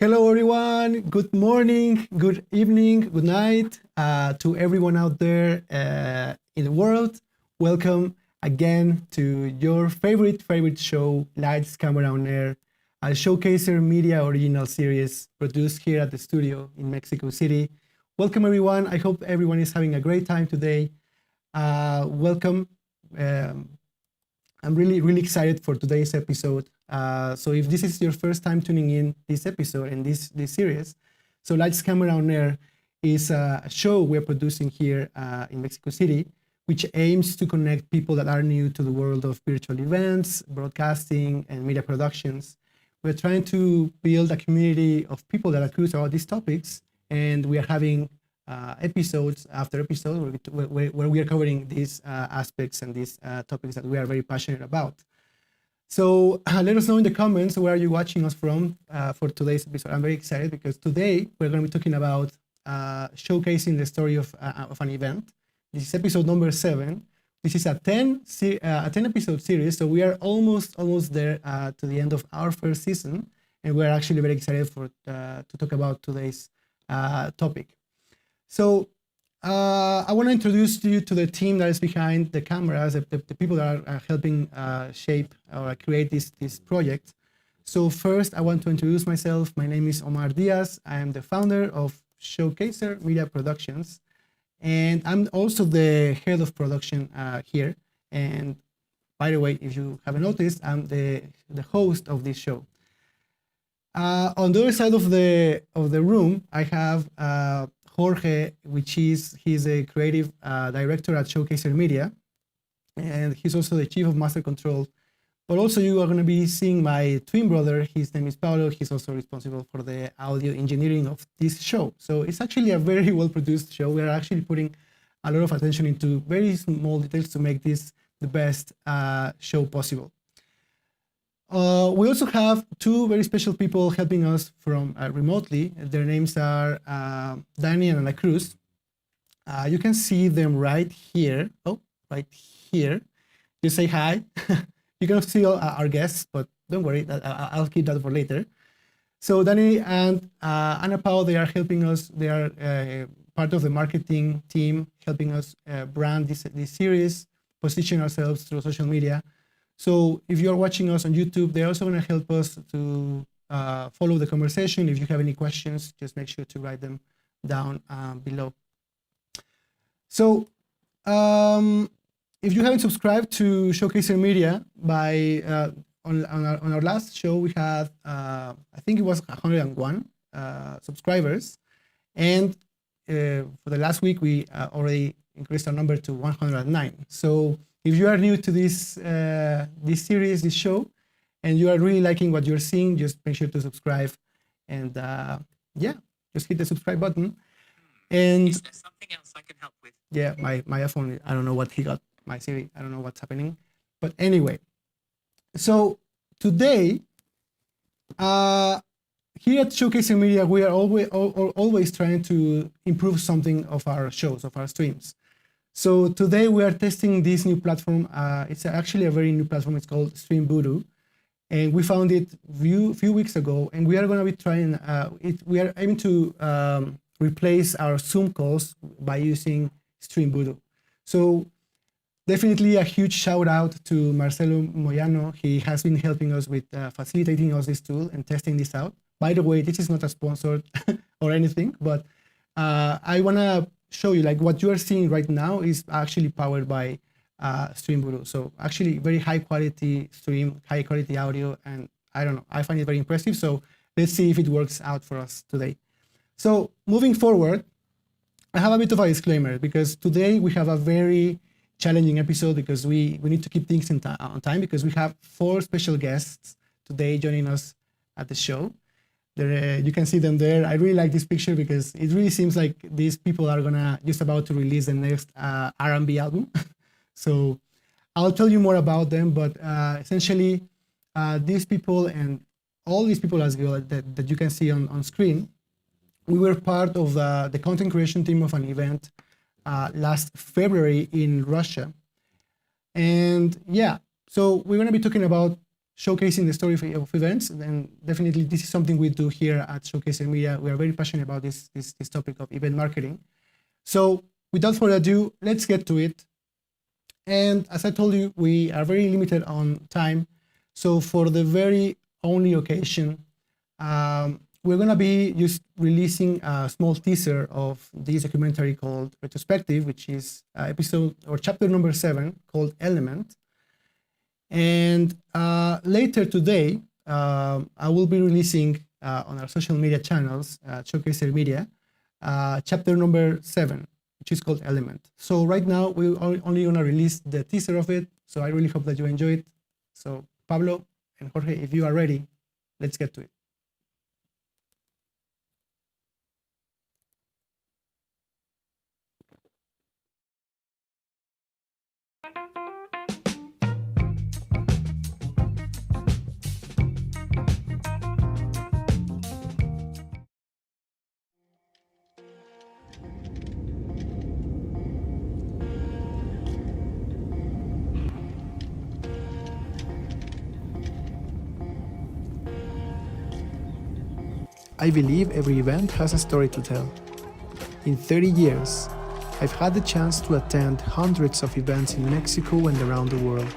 Hello, everyone. Good morning, good evening, good night to everyone out there in the world. Welcome again to your favorite show, Lights, Camera, on Air, a Showcaser Media original series produced here at the studio in Mexico City. Welcome, everyone. I hope everyone is having a great time today. Welcome. I'm really excited for today's episode. So if this is your first time tuning in this episode and this series, so Lights, Camera, on Air is a show we're producing here in Mexico City, which aims to connect people that are new to the world of virtual events, broadcasting, and media productions. We're trying to build a community of people that are curious about these topics, and we are having episodes after episodes where we are covering these aspects and these topics that we are very passionate about. So let us know in the comments where are you watching us from for today's episode. I'm very excited because today we're going to be talking about showcasing the story of an event. This is episode number 7. This is a 10 episode series, so we are almost there to the end of our first season, and we're actually very excited to talk about today's topic. So I want to introduce you to the team that is behind the cameras, the people that are helping shape or create this project. So first, I want to introduce myself. My name is Omar Diaz. I am the founder of Showcaser Media Productions, and I'm also the head of production here. And by the way, if you haven't noticed, I'm the host of this show. On the other side of the room, I have Jorge, he's a creative director at Showcaser Media, and he's also the chief of master control But also you are going to be seeing my twin brother. His name is Paulo. He's also responsible for the audio engineering of this show. So it's actually a very well-produced show. We are actually putting a lot of attention into very small details to make this the best show possible. We also have two very special people helping us from remotely. Their names are Danny and Ana Cruz. You can see them right here. Oh, right here. Just say hi. You can see all our guests, but don't worry, I'll keep that for later. So Danny and Ana Pao, they are helping us. They are part of the marketing team, helping us brand this series, position ourselves through social media. So if you're watching us on YouTube, they're also going to help us to follow the conversation. If you have any questions, just make sure to write them down below. So if you haven't subscribed to Showcaser Media, on our last show, we had, I think it was 101 subscribers. And for the last week, we already increased our number to 109. So if you are new to this series, this show, and you are really liking what you're seeing, just make sure to subscribe. And yeah, just hit the subscribe button. And is there something else I can help with? Yeah, my iPhone, I don't know what he got. My Siri, I don't know what's happening. But anyway, so today, here at Showcaser Media, we are always trying to improve something of our shows, of our streams. So today we are testing this new platform. It's actually a very new platform. It's called Stream Voodoo. And we found it a few weeks ago, and we are going to be trying we are aiming to replace our Zoom calls by using Stream Voodoo. So definitely a huge shout out to Marcelo Moyano. He has been helping us with facilitating us this tool and testing this out. By the way, this is not a sponsored or anything, but I want to show you, like, what you are seeing right now is actually powered by Stream Voodoo. So actually very high quality stream, high quality audio, and I don't know, I find it very impressive. So let's see if it works out for us today. So moving forward, I have a bit of a disclaimer because today we have a very challenging episode because we need to keep things on time because we have 4 special guests today joining us at the show. You can see them there. I really like this picture because it really seems like these people are just about to release the next R&B album. So I'll tell you more about them, but essentially these people and all these people as well that you can see on screen, we were part of the content creation team of an event last February in Russia. And yeah, so we're going to be talking about showcasing the story of events, and definitely this is something we do here at Showcaser Media. We are very passionate about this topic of event marketing. So without further ado, let's get to it. And as I told you, we are very limited on time. So for the very only occasion, we're going to be just releasing a small teaser of this documentary called Retrospective, which is episode or chapter number 7 called Element. And later today, I will be releasing on our social media channels, Showcaser Media, chapter number 7, which is called Element. So right now, we're only going to release the teaser of it. So I really hope that you enjoy it. So Pablo and Jorge, if you are ready, let's get to it. I believe every event has a story to tell. In 30 years, I've had the chance to attend hundreds of events in Mexico and around the world.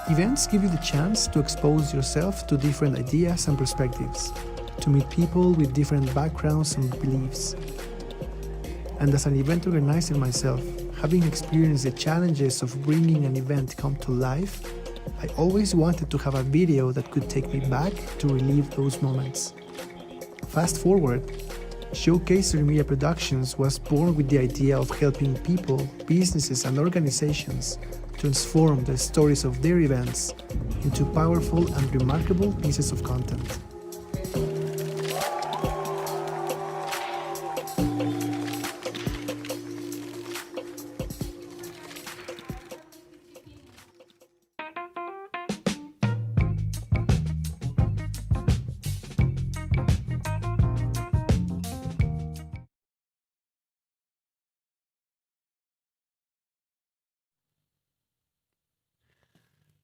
Events give you the chance to expose yourself to different ideas and perspectives, to meet people with different backgrounds and beliefs. And as an event organizer myself, having experienced the challenges of bringing an event come to life, I always wanted to have a video that could take me back to relive those moments. Fast forward, Showcaser Media Productions was born with the idea of helping people, businesses, and organizations transform the stories of their events into powerful and remarkable pieces of content.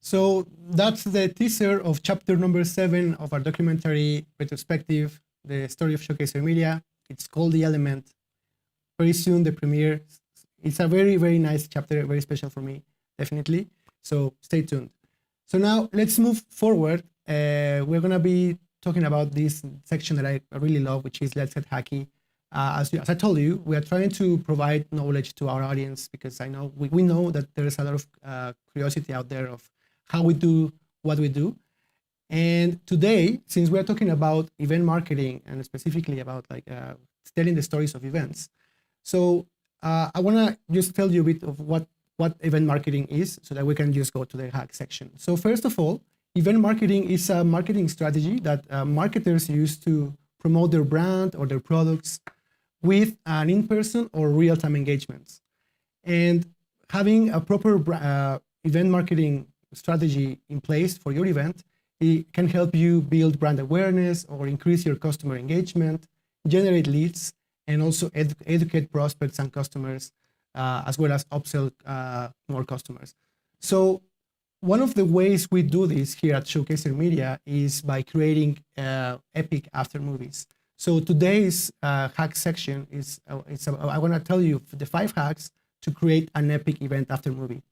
So that's the teaser of chapter number 7 of our documentary retrospective, The Story of Showcaser Media. It's called The Element. Very soon, the premiere. It's a very, very nice chapter, very special for me, definitely. So stay tuned. So now let's move forward. We're going to be talking about this section that I really love, which is Let's Get Hacky. As I told you, we are trying to provide knowledge to our audience because I know we know that there is a lot of curiosity out there of how we do what we do. And today, since we're talking about event marketing and specifically about telling the stories of events, so I want to just tell you a bit of what event marketing is so that we can just go to the hack section. So first of all, event marketing is a marketing strategy that marketers use to promote their brand or their products with an in-person or real-time engagements. And having a proper event marketing strategy in place for your event, it can help you build brand awareness or increase your customer engagement, generate leads, and also educate prospects and customers, as well as upsell more customers. So one of the ways we do this here at Showcaser Media is by creating epic after movies. So today's hack section is I want to tell you the 5 hacks to create an epic event after movie.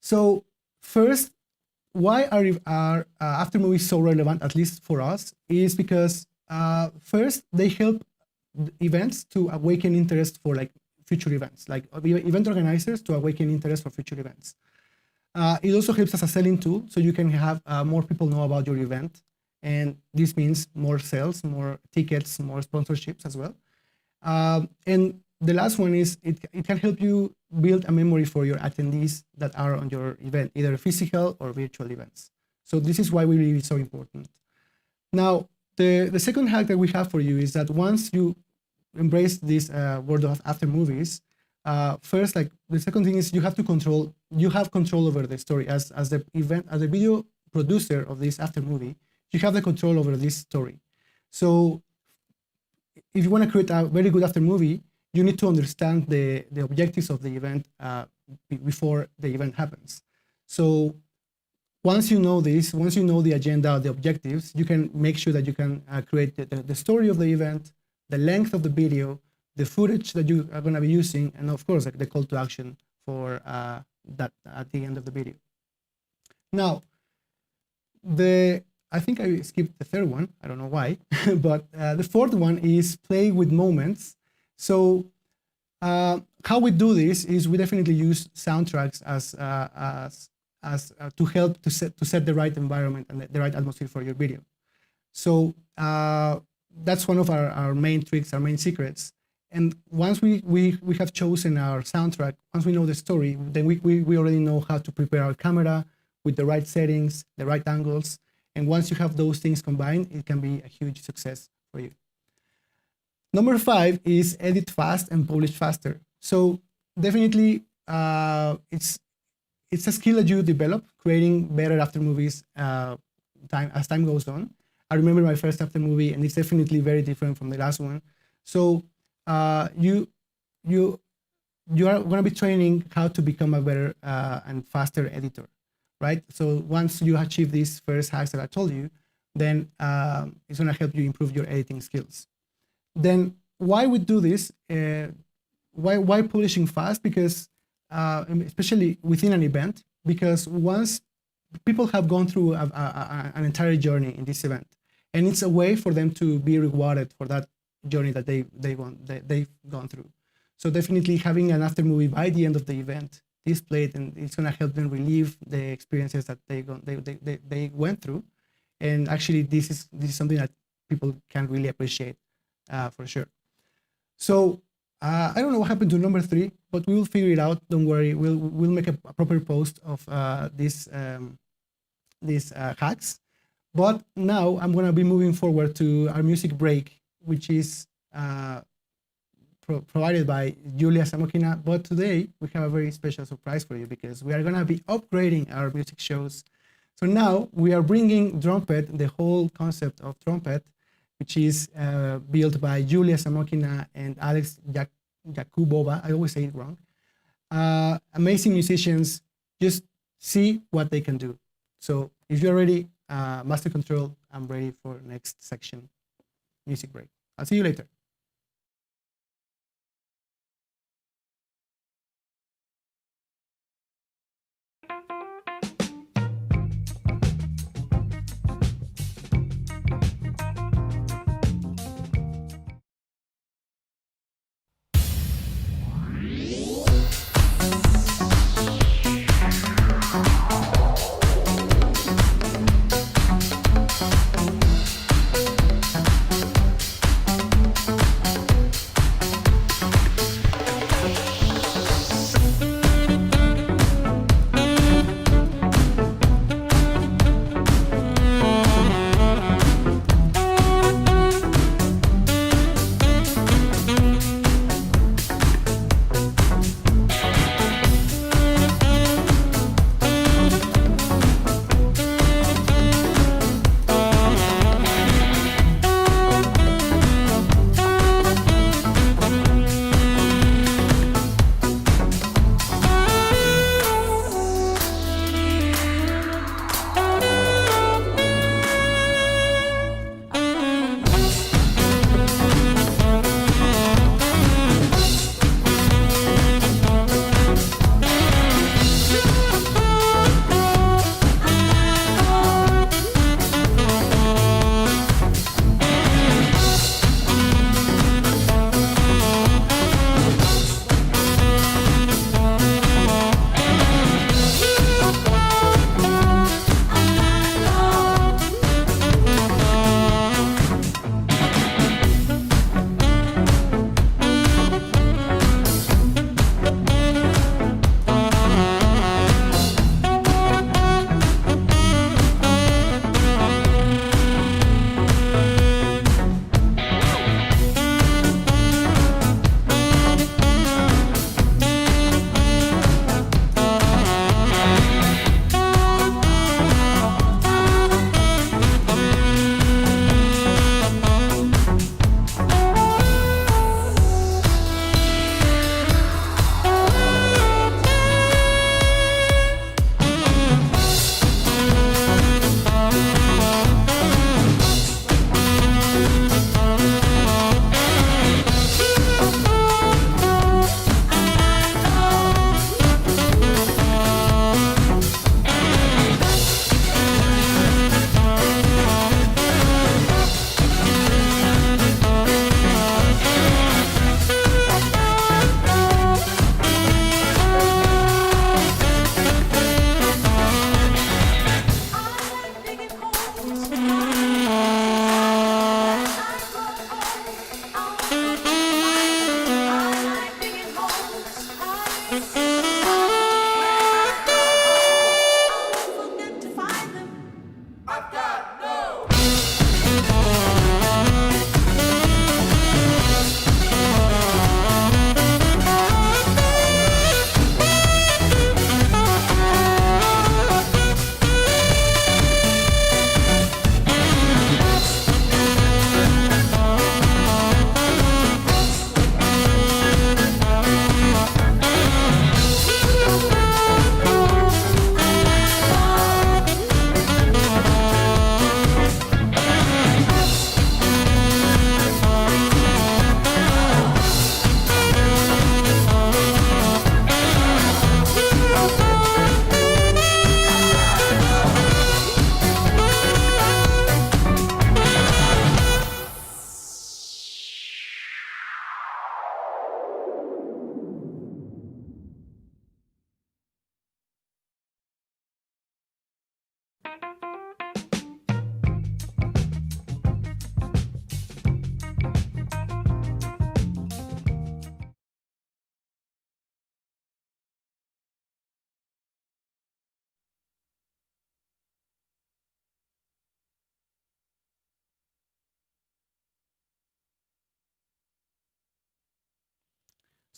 So first, why are after movies so relevant, at least for us, is because first, they help events to awaken interest for future events, like event organizers to awaken interest for future events. It also helps as a selling tool, so you can have more people know about your event, and this means more sales, more tickets, more sponsorships as well. And the last one is it can help you build a memory for your attendees that are on your event, either physical or virtual events. So this is why we believe it's so important. Now, the second hack that we have for you is that once you embrace this world of after movies, first, the second thing is you have control over the story as the video producer of this after movie. You have the control over this story. So if you want to create a very good after movie, you need to understand the objectives of the event before the event happens. So once you know this, once you know the agenda, the objectives, you can make sure that you can create the story of the event, the length of the video, the footage that you are going to be using, and of course, the call to action for that at the end of the video. Now, I think I skipped the third one. I don't know why, but the fourth one is play with moments. So how we do this is we definitely use soundtracks as to help to set the right environment and the right atmosphere for your video. So that's one of our main tricks, our main secrets. And once we have chosen our soundtrack, once we know the story, then we already know how to prepare our camera with the right settings, the right angles. And once you have those things combined, it can be a huge success for you. Number 5 is edit fast and publish faster. So definitely it's a skill that you develop, creating better after movies as time goes on. I remember my first after movie, and it's definitely very different from the last one. So you are going to be training how to become a better and faster editor, right? So once you achieve these first hacks that I told you, then it's going to help you improve your editing skills. Then why we do this? Why publishing fast? Because especially within an event, because once people have gone through an entire journey in this event, and it's a way for them to be rewarded for that journey that they've gone through. So definitely having an after movie by the end of the event displayed, and it's going to help them relieve the experiences that they went through. And actually, this is something that people can really appreciate for sure. So I don't know what happened to number 3, but we will figure it out. Don't worry. We'll make a proper post of these hacks. But now I'm gonna be moving forward to our music break, which is provided by Julia Samokina. But today we have a very special surprise for you because we are gonna be upgrading our music shows. So now we are bringing trumpet, the whole concept of trumpet, which is built by Julia Samokina and Alex Jakubova. I always say it wrong. Amazing musicians. Just see what they can do. So if you're ready, Master Control, I'm ready for next section, music break. I'll see you later.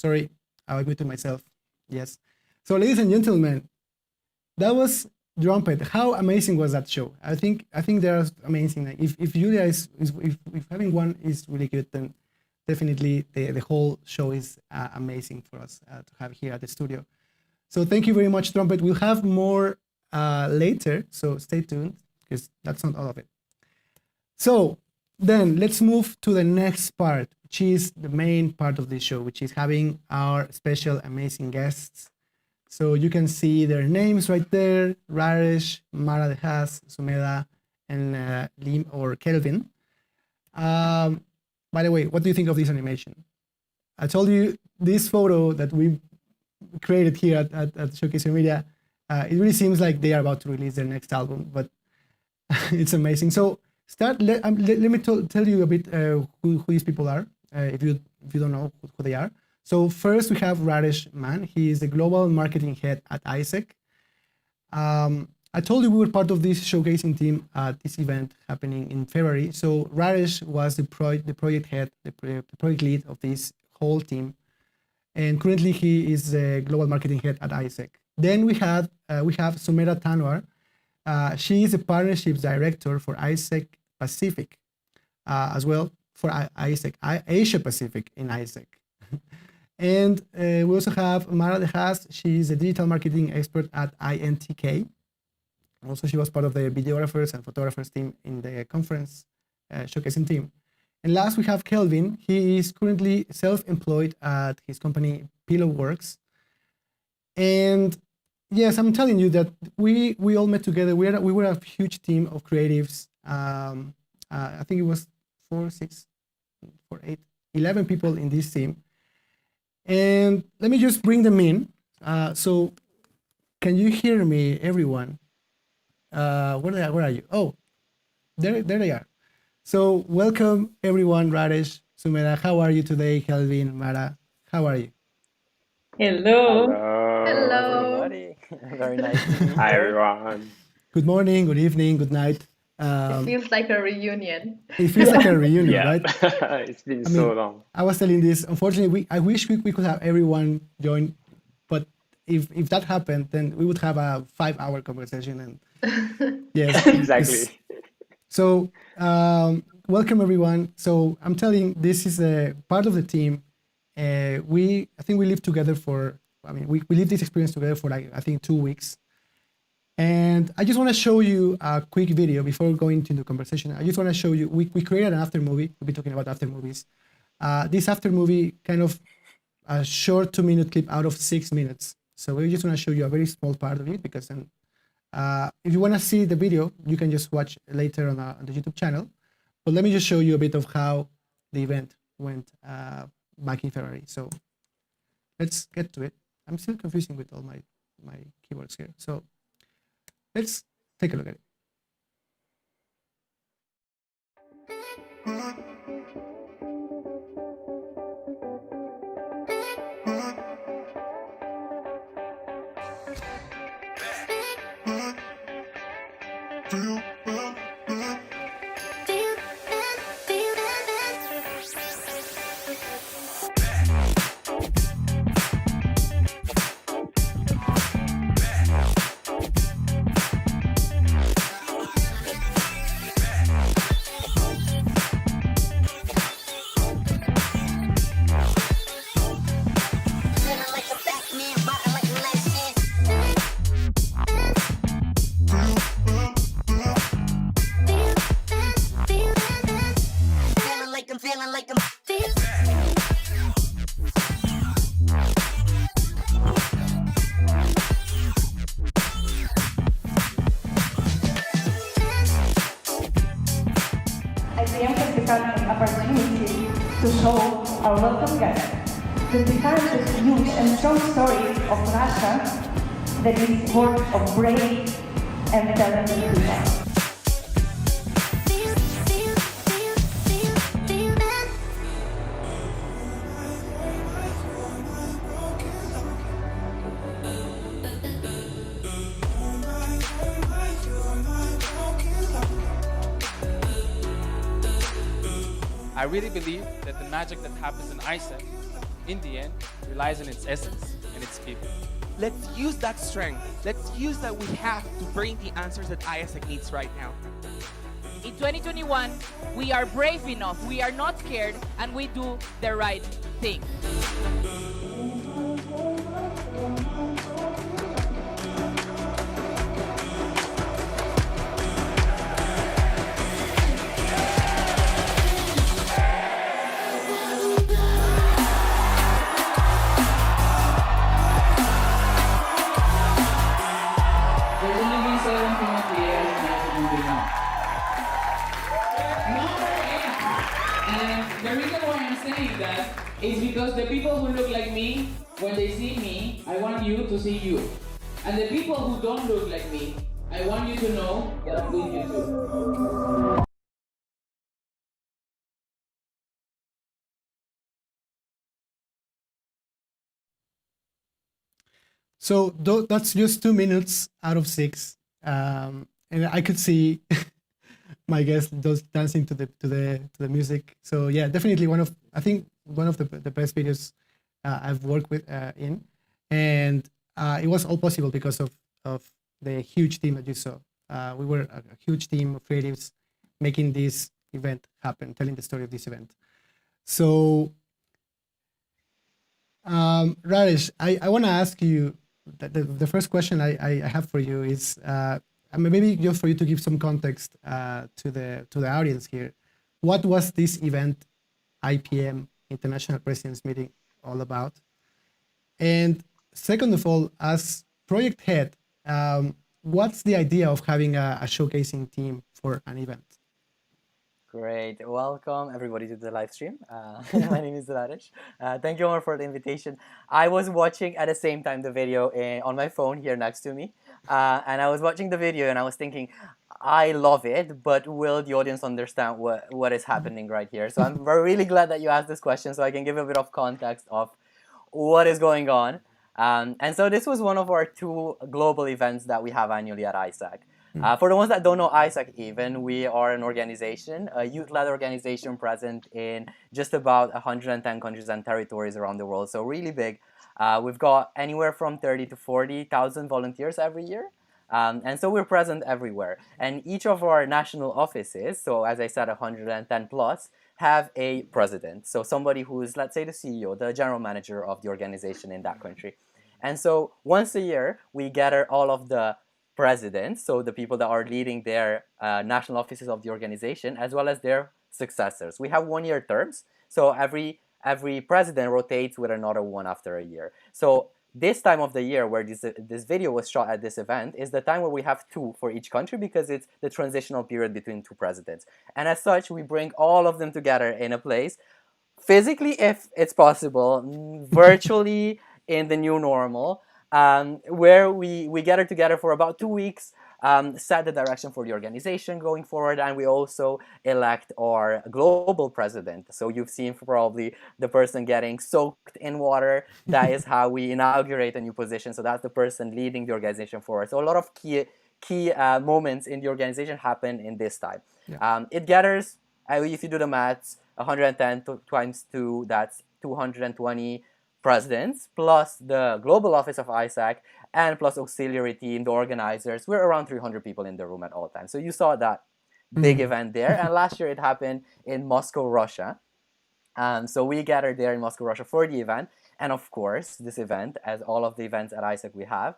Sorry, I muted myself. Yes. So, ladies and gentlemen, that was Drumpet. How amazing was that show? I think they're amazing. Like if Julia if having one is really good, then definitely the whole show is amazing for us to have here at the studio. So thank you very much, Trumpet. We'll have more later, so stay tuned because that's not all of it. So then let's move to the next part, which is the main part of this show, which is having our special amazing guests. So you can see their names right there: Raresh, Mara de Haas, Sumedha, and Lim or Kelvin. By the way, what do you think of this animation? I told you this photo that we created here at Showcase Media, it really seems like they are about to release their next album, but it's amazing. So let me tell you a bit who these people are, if you don't know who they are. So first we have Raresh Man. He is the global marketing head at Isaac. I told you we were part of this showcasing team at this event happening in February. So Raresh was the project head, the project lead of this whole team. And currently he is the global marketing head at Isaac. Then we have Sumedha Tanwar. She is the partnerships director for Isaac Pacific, as well for Isaac Asia Pacific in Isaac. And we also have Mara de Haas. She is a digital marketing expert at INTK. Also, she was part of the videographers and photographers team in the conference showcasing team. And last, we have Kelvin. He is currently self-employed at his company Pillowworks. And yes, I'm telling you that we all met together. We were a huge team of creatives. I think it was 11 people in this team. And let me just bring them in. So can you hear me, everyone? Where are you? Oh, there they are. So welcome everyone, Raresh, Sumedha. How are you today? Kelvin, Mara, how are you? Hello. Hello, everybody. Very nice to meet you. Hi, everyone. Good morning, good evening, good night. It feels like a reunion. It feels like a reunion, Yeah, right? it's been so long. I was telling this. Unfortunately, I wish we could have everyone join, but if that happened, then we would have a 5-hour conversation. And yes, Exactly. So welcome everyone. So I'm telling, this is a part of the team. I think we lived together we lived this experience together for I think 2 weeks. And I just want to show you a quick video before going into the conversation. I just want to show you, we created an after movie. We'll be talking about after movies. This after movie, kind of a short 2-minute clip out of 6 minutes. So we just want to show you a very small part of it, because then if you want to see the video, you can just watch later on the YouTube channel. But let me just show you a bit of how the event went back in February. So let's get to it. I'm still confusing with all my keywords here. So let's take a look at it. An opportunity to show our welcome guests the different huge and strong story of Russia that is worth of brave and talented people. I really believe that the magic that happens in Isaac in the end, relies on its essence and its people. Let's use that strength. Let's use that we have to bring the answers that ISAC needs right now. In 2021, we are brave enough, we are not scared, and we do the right thing. It's because the people who look like me, when they see me, I want you to see you. And the people who don't look like me, I want you to know that I'm with you too. So that's just 2 minutes out of 6, and I could see my guest just dancing to the music. So yeah, definitely one of the best videos I've worked with in, and it was all possible because of the huge team that you saw. We were a huge team of creatives making this event happen, telling the story of this event. So Rajesh, I want to ask you that the first question I have for you is maybe just for you to give some context to the audience here. What was this event, IPM, International Presidents Meeting, all about? And second of all, as project head, what's the idea of having a showcasing team for an event? Great. Welcome everybody to the live stream. My name is Rajesh. Thank you, Omar, for the invitation. I was watching at the same time the video on my phone here next to me. And I was watching the video and I was thinking, I love it, but will the audience understand what is happening right here? So I'm really glad that you asked this question so I can give a bit of context of what is going on. And so this was one of our 2 global events that we have annually at ISAC. For the ones that don't know ISAC even, we are an organization, a youth-led organization present in just about 110 countries and territories around the world, so really big. We've got anywhere from 30 to 40,000 volunteers every year. And so we're present everywhere. And each of our national offices, so as I said, 110 plus, have a president. So somebody who is, let's say, the CEO, the general manager of the organization in that country. And so once a year, we gather all of the presidents, so the people that are leading their national offices of the organization, as well as their successors. We have 1-year terms, so every president rotates with another one after a year. So this time of the year where this video was shot at this event is the time where we have 2 for each country because it's the transitional period between 2 presidents. And as such, we bring all of them together in a place, physically if it's possible, virtually in the new normal, where we gather together for about 2 weeks, set the direction for the organization going forward, and we also elect our global president. So you've seen probably the person getting soaked in water. That is how we inaugurate a new position. So that's the person leading the organization forward. So a lot of key moments in the organization happen in this time. Yeah. It gathers, if you do the maths, 110 times 2, that's 220 presidents, plus the global office of ISAC, and plus auxiliary team, the organizers. We're around 300 people in the room at all times. So you saw that big event there. And last year it happened in Moscow, Russia. So we gathered there in Moscow, Russia for the event. And of course, this event, as all of the events at ISAC we have,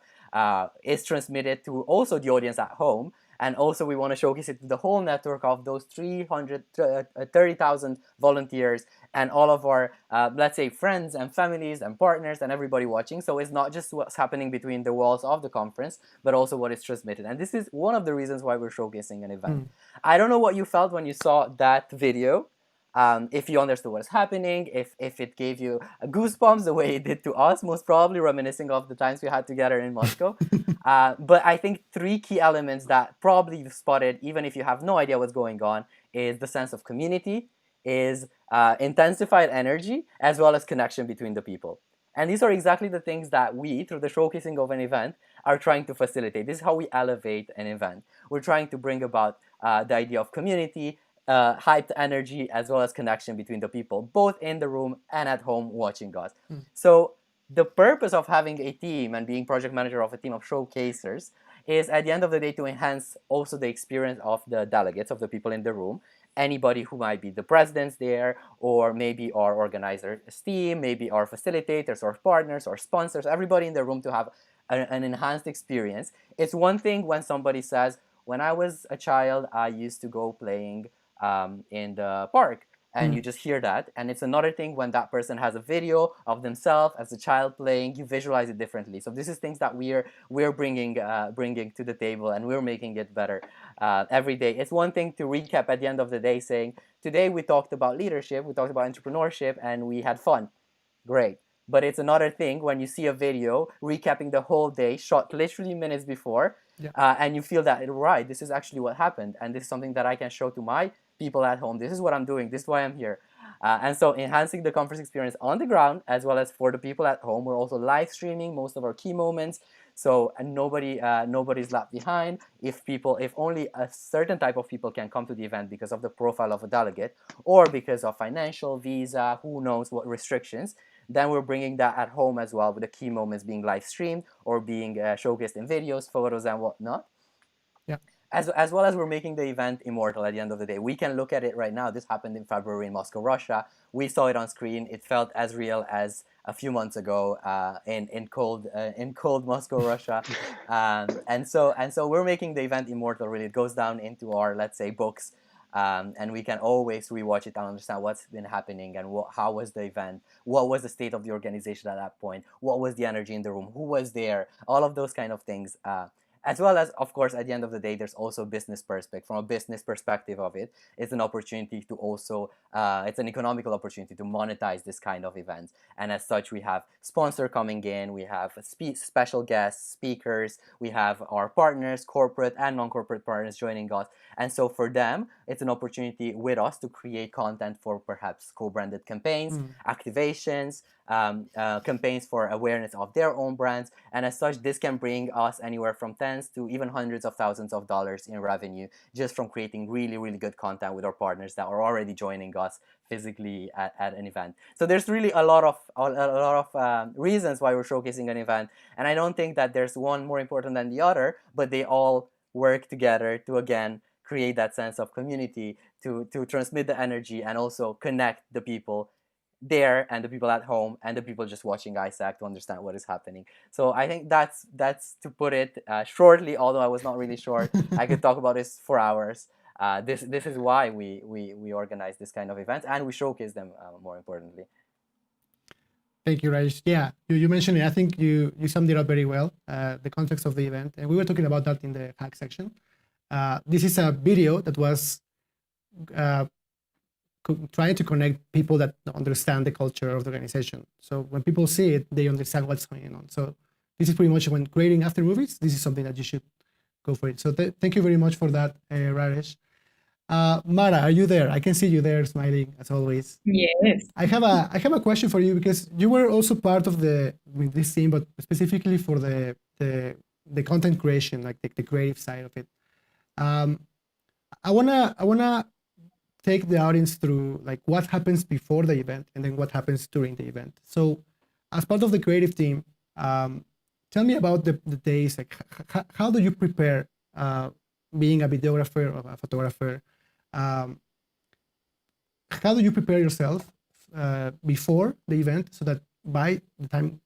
is transmitted to also the audience at home. And also we want to showcase it to the whole network of those 330,000 volunteers and all of our, let's say, friends and families and partners and everybody watching. So it's not just what's happening between the walls of the conference, but also what is transmitted. And this is one of the reasons why we're showcasing an event. I don't know what you felt when you saw that video. If you understood what is happening, if it gave you goosebumps the way it did to us, most probably reminiscing of the times we had together in Moscow. But I think 3 key elements that probably you've spotted, even if you have no idea what's going on, is the sense of community, is intensified energy, as well as connection between the people. And these are exactly the things that we, through the showcasing of an event, are trying to facilitate. This is how we elevate an event. We're trying to bring about the idea of community, hyped energy as well as connection between the people, both in the room and at home watching us. So the purpose of having a team and being project manager of a team of showcasers is at the end of the day to enhance also the experience of the delegates, of the people in the room, anybody who might be the presidents there, or maybe our organizers team, maybe our facilitators or partners or sponsors, everybody in the room to have an enhanced experience. It's one thing when somebody says, when I was a child, I used to go playing in the park. And you just hear that. And it's another thing when that person has a video of themselves as a child playing, you visualize it differently. So this is things that we're bringing to the table, and we're making it better every day. It's one thing to recap at the end of the day saying, today we talked about leadership, we talked about entrepreneurship, and we had fun. Great. But it's another thing when you see a video recapping the whole day, shot literally minutes before, and you feel that, right, this is actually what happened. And this is something that I can show to my people at home. This is what I'm doing. This is why I'm here. And so enhancing the conference experience on the ground as well as for the people at home. We're also live streaming most of our key moments. So nobody's left behind. If only a certain type of people can come to the event because of the profile of a delegate or because of financial, visa, who knows what restrictions, then we're bringing that at home as well, with the key moments being live streamed or being showcased in videos, photos, and whatnot. Yeah. As well as we're making the event immortal at the end of the day. We can look at it right now. This happened in February in Moscow, Russia. We saw it on screen. It felt as real as a few months ago in cold Moscow, Russia. And so we're making the event immortal, really. It goes down into our, let's say, books. And we can always rewatch it and understand what's been happening and how was the event, what was the state of the organization at that point, what was the energy in the room, who was there, all of those kind of things. As well as, of course, at the end of the day, there's also business perspective. From a business perspective of it, it's an opportunity to also, it's an economical opportunity to monetize this kind of events. And as such, we have sponsor coming in, we have special guests, speakers, we have our partners, corporate and non-corporate partners joining us. And so for them, it's an opportunity with us to create content for perhaps co-branded campaigns, activations, campaigns for awareness of their own brands. And as such, this can bring us anywhere from tens to even hundreds of thousands of dollars in revenue just from creating really, really good content with our partners that are already joining us physically at an event. So there's really a lot of reasons why we're showcasing an event. And I don't think that there's one more important than the other, but they all work together to, again, create that sense of community, to transmit the energy and also connect the people there and the people at home and the people just watching ISAC to understand what is happening. So I think that's to put it shortly, although I was not really short. I could talk about this for hours. This is why we organize this kind of events and we showcase them more importantly. Thank you, Raj. Yeah, you mentioned it. I think you summed it up very well, the context of the event. And we were talking about that in the hack section. This is a video that was trying to connect people that understand the culture of the organization. So when people see it, they understand what's going on. So this is pretty much when creating after movies, this is something that you should go for it. So thank you very much for that, Rajesh. Mara, are you there? I can see you there smiling as always. Yes. I have a question for you because you were also part of this team, but specifically for the content creation, like the creative side of it. I wanna take the audience through like what happens before the event and then what happens during the event. So as part of the creative team, tell me about the days, like how do you prepare being a videographer or a photographer? How do you prepare yourself before the event so that by the time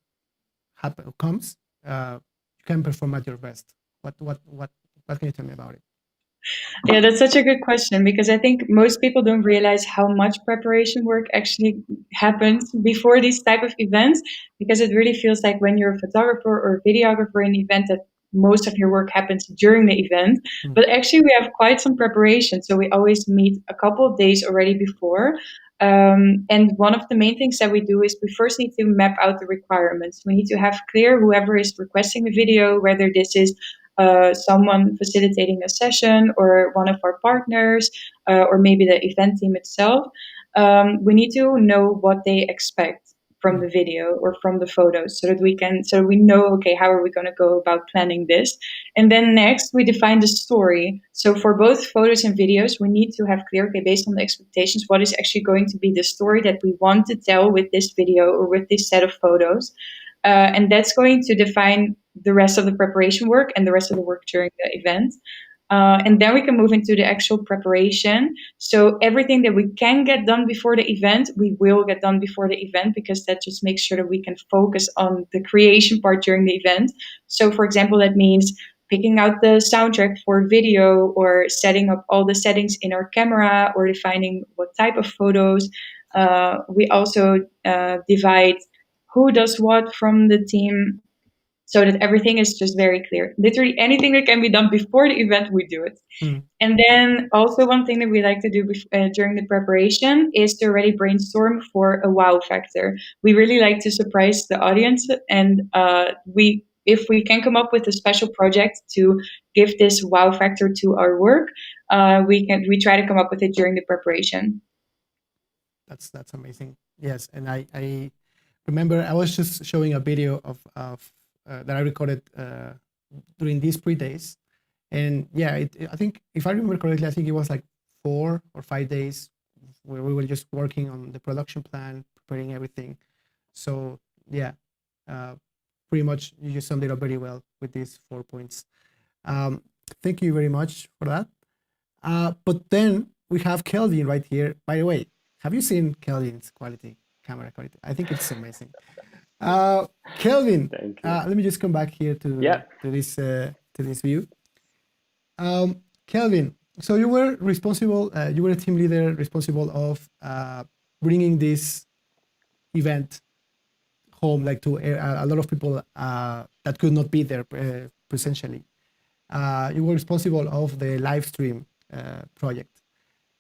comes, you can perform at your best? What can you tell me about it? Yeah, that's such a good question because I think most people don't realize how much preparation work actually happens before these type of events, because it really feels like when you're a photographer or a videographer in an event that most of your work happens during the event. But actually we have quite some preparation. So we always meet a couple of days already before. And one of the main things that we do is we first need to map out the requirements. We need to have clear whoever is requesting the video, whether this is someone facilitating a session or one of our partners or maybe the event team itself. We need to know what they expect. from the video or from the photos, so that we know, okay, how are we going to go about planning this? And then next we define the story. So for both photos and videos, we need to have clear, okay, based on the expectations, what is actually going to be the story that we want to tell with this video or with this set of photos. And that's going to define the rest of the preparation work and the rest of the work during the event. And then we can move into the actual preparation. So everything that we can get done before the event, we will get done before the event, because that just makes sure that we can focus on the creation part during the event. So for example, that means picking out the soundtrack for video, or setting up all the settings in our camera, or defining what type of photos. We also divide who does what from the team, so that everything is just very clear. Literally anything that can be done before the event, we do it. And then also one thing that we like to do during the preparation is to already brainstorm for a wow factor. We really like to surprise the audience, and if we can come up with a special project to give this wow factor to our work, we try to come up with it during the preparation. That's amazing. Yes, and I remember I was just showing a video of that I recorded during these pre-days, and yeah, I think if I remember correctly, I think it was like 4 or 5 days where we were just working on the production plan, preparing everything. So yeah, pretty much you just summed it up very well with these 4 points. Thank you very much for that. But then we have Kelvin right here. By the way, have you seen Kelvin's camera quality? I think it's amazing. Kelvin, let me just come back here to this view. Kelvin, so you were responsible, you were a team leader responsible of bringing this event home, like to a lot of people that could not be there presentially. You were responsible of the live stream project.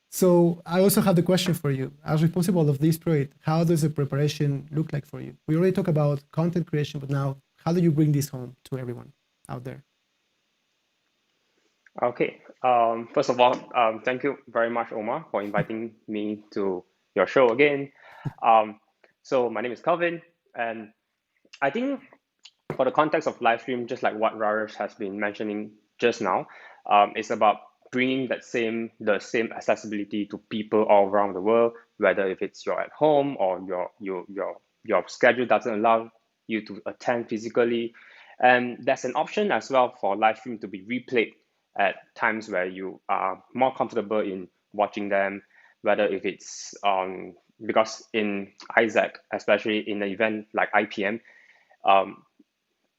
So I also have the question for you. As responsible of this project, how does the preparation look like for you? We already talked about content creation, but now how do you bring this home to everyone out there? Okay. First of all, thank you very much, Omar, for inviting me to your show again. So my name is Kelvin, and I think for the context of live stream, just like what Raresh has been mentioning just now, it's about bringing the same accessibility to people all around the world, whether if it's you're at home or your schedule doesn't allow you to attend physically. And there's an option as well for live stream to be replayed at times where you are more comfortable in watching them, whether if it's because in Isaac, especially in an event like IPM,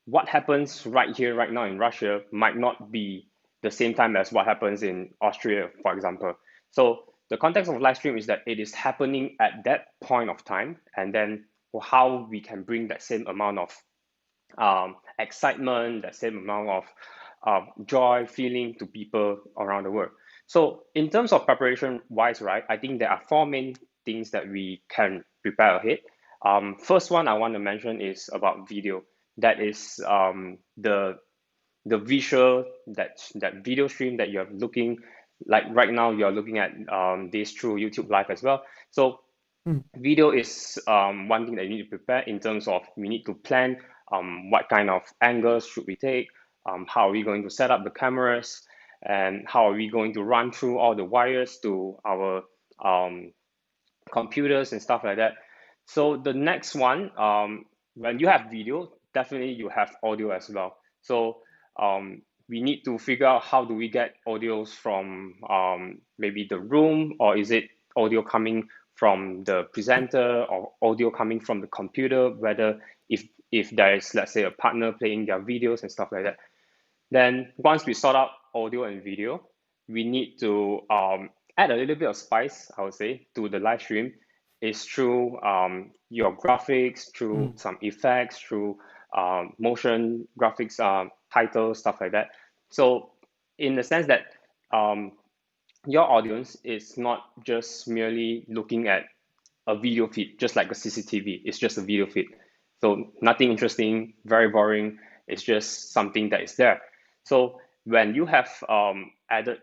what happens right here, right now in Russia might not be the same time as what happens in Austria, for example. So the context of live stream is that it is happening at that point of time, and then how we can bring that same amount of excitement, that same amount of joy, feeling to people around the world. So in terms of preparation wise, right, I think there are 4 main things that we can prepare ahead. First one I want to mention is about video. That is the visual, that video stream that you're looking, like right now you're looking at this through YouTube Live as well. So video is one thing that you need to prepare in terms of we need to plan what kind of angles should we take, how are we going to set up the cameras, and how are we going to run through all the wires to our computers and stuff like that. So the next one, when you have video, definitely you have audio as well. So we need to figure out how do we get audios from maybe the room, or is it audio coming from the presenter, or audio coming from the computer, whether if there is, let's say, a partner playing their videos and stuff like that. Then once we sort out audio and video, we need to add a little bit of spice, I would say, to the live stream. Is through your graphics, through some effects, through motion graphics, titles, stuff like that. So in the sense that your audience is not just merely looking at a video feed, just like a CCTV. It's just a video feed. So nothing interesting, very boring. It's just something that is there. So when you have added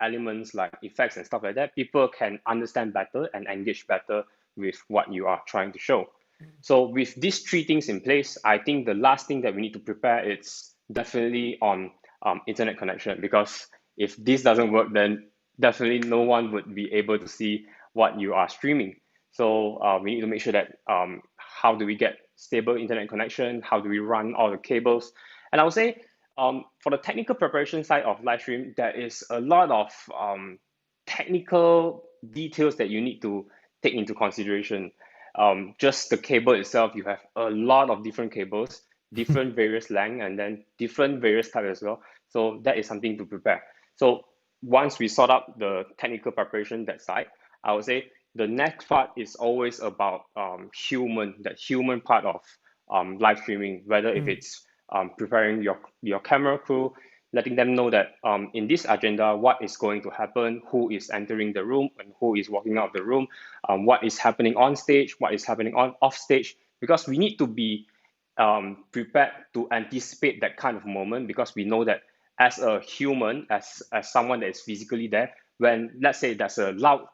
elements like effects and stuff like that, people can understand better and engage better with what you are trying to show. So with these three things in place, I think the last thing that we need to prepare is definitely on internet connection, because if this doesn't work, then definitely no one would be able to see what you are streaming. So we need to make sure that how do we get stable internet connection? How do we run all the cables? And I would say for the technical preparation side of live stream, there is a lot of technical details that you need to take into consideration. Just the cable itself, you have a lot of different cables, different various length, and then different various types as well. So that is something to prepare. So once we sort out the technical preparation that side, I would say the next part is always about that human part of live streaming, whether if it's preparing your camera crew, letting them know that in this agenda, what is going to happen, who is entering the room and who is walking out of the room, what is happening on stage, what is happening on off stage, because we need to be prepared to anticipate that kind of moment, because we know that as a human, as someone that is physically there, when let's say there's a loud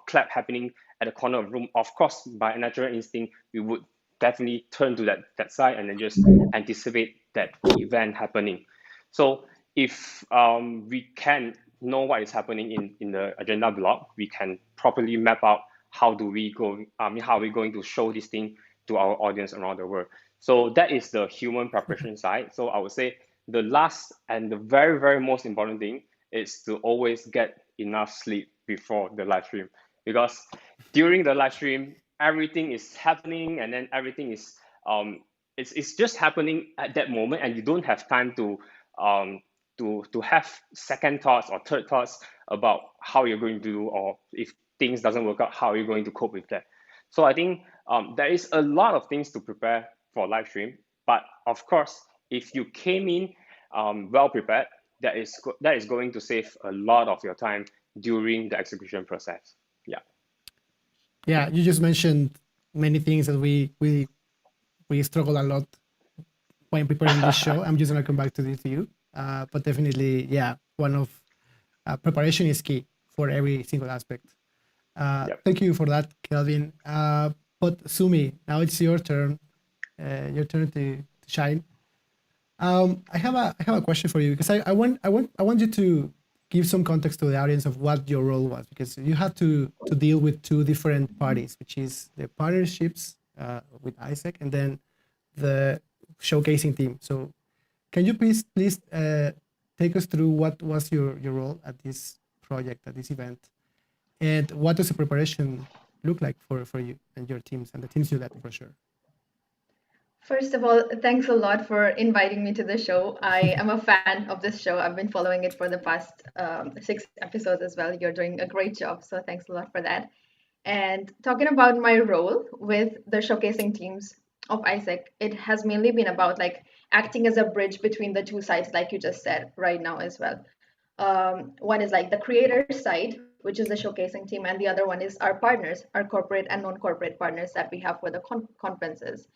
clap happening at the corner of the room, of course, by natural instinct, we would definitely turn to that side and then just anticipate that event happening. So if we can know what is happening in the agenda block, we can properly map out how are we going to show this thing to our audience around the world. So that is the human preparation side. So I would say the last and the very, very most important thing is to always get enough sleep before the live stream, because during the live stream, everything is happening, and then everything is it's just happening at that moment, and you don't have time to have second thoughts or third thoughts about how you're going to do, or if things doesn't work out, how you're going to cope with that. So I think there is a lot of things to prepare for live stream, but of course, if you came in well prepared, that is going to save a lot of your time during the execution process. Yeah. Yeah, you just mentioned many things that we struggle a lot when preparing this show. I'm just gonna come back to this to you, but definitely, yeah, one of preparation is key for every single aspect. Thank you for that, Kelvin. But Sumi, now it's your turn. Your turn to shine. I have a question for you, because I want you to give some context to the audience of what your role was, because you had to deal with two different parties, which is the partnerships with Isaac and then the showcasing team. So can you please take us through what was your role at this project, at this event, and what does the preparation look like for you and your teams and the teams you led, for sure? First of all, thanks a lot for inviting me to the show. I am a fan of this show. I've been following it for the past 6 episodes as well. You're doing a great job, so thanks a lot for that. And talking about my role with the showcasing teams of Isaac, it has mainly been about like acting as a bridge between the two sides, like you just said right now as well. One is like the creator side, which is the showcasing team, and the other one is our partners, our corporate and non-corporate partners that we have for the conferences.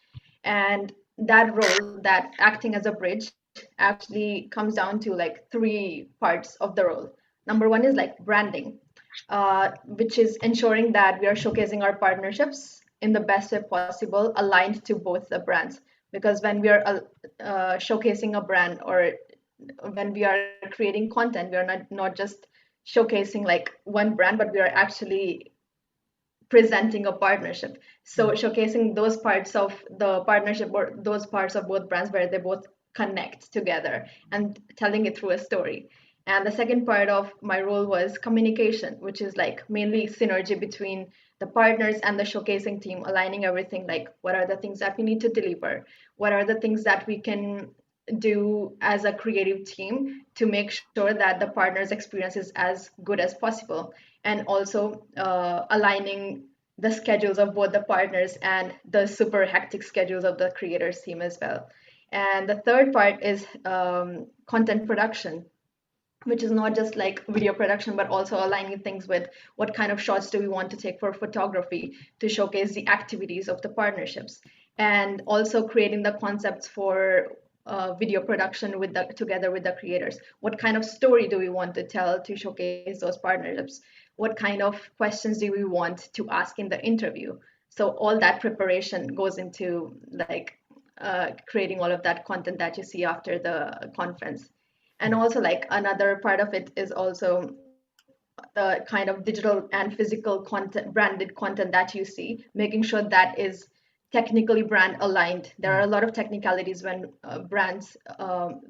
And that role, that acting as a bridge, actually comes down to like 3 parts of the role. Number 1 is like branding, which is ensuring that we are showcasing our partnerships in the best way possible, aligned to both the brands. Because when we are showcasing a brand, or when we are creating content, we are not just showcasing like one brand, but we are actually presenting a partnership. So showcasing those parts of the partnership, or those parts of both brands where they both connect together, and telling it through a story. And the second part of my role was communication, which is like mainly synergy between the partners and the showcasing team, aligning everything, like what are the things that we need to deliver, what are the things that we can do as a creative team to make sure that the partner's experience is as good as possible, and also aligning the schedules of both the partners and the super hectic schedules of the creators team as well. And the third part is content production, which is not just like video production, but also aligning things with what kind of shots do we want to take for photography to showcase the activities of the partnerships, and also creating the concepts for video production together with the creators. What kind of story do we want to tell to showcase those partnerships? What kind of questions do we want to ask in the interview? So all that preparation goes into like creating all of that content that you see after the conference. And also like another part of it is also the kind of digital and physical content, branded content that you see, making sure that is technically brand aligned. There are a lot of technicalities when brands,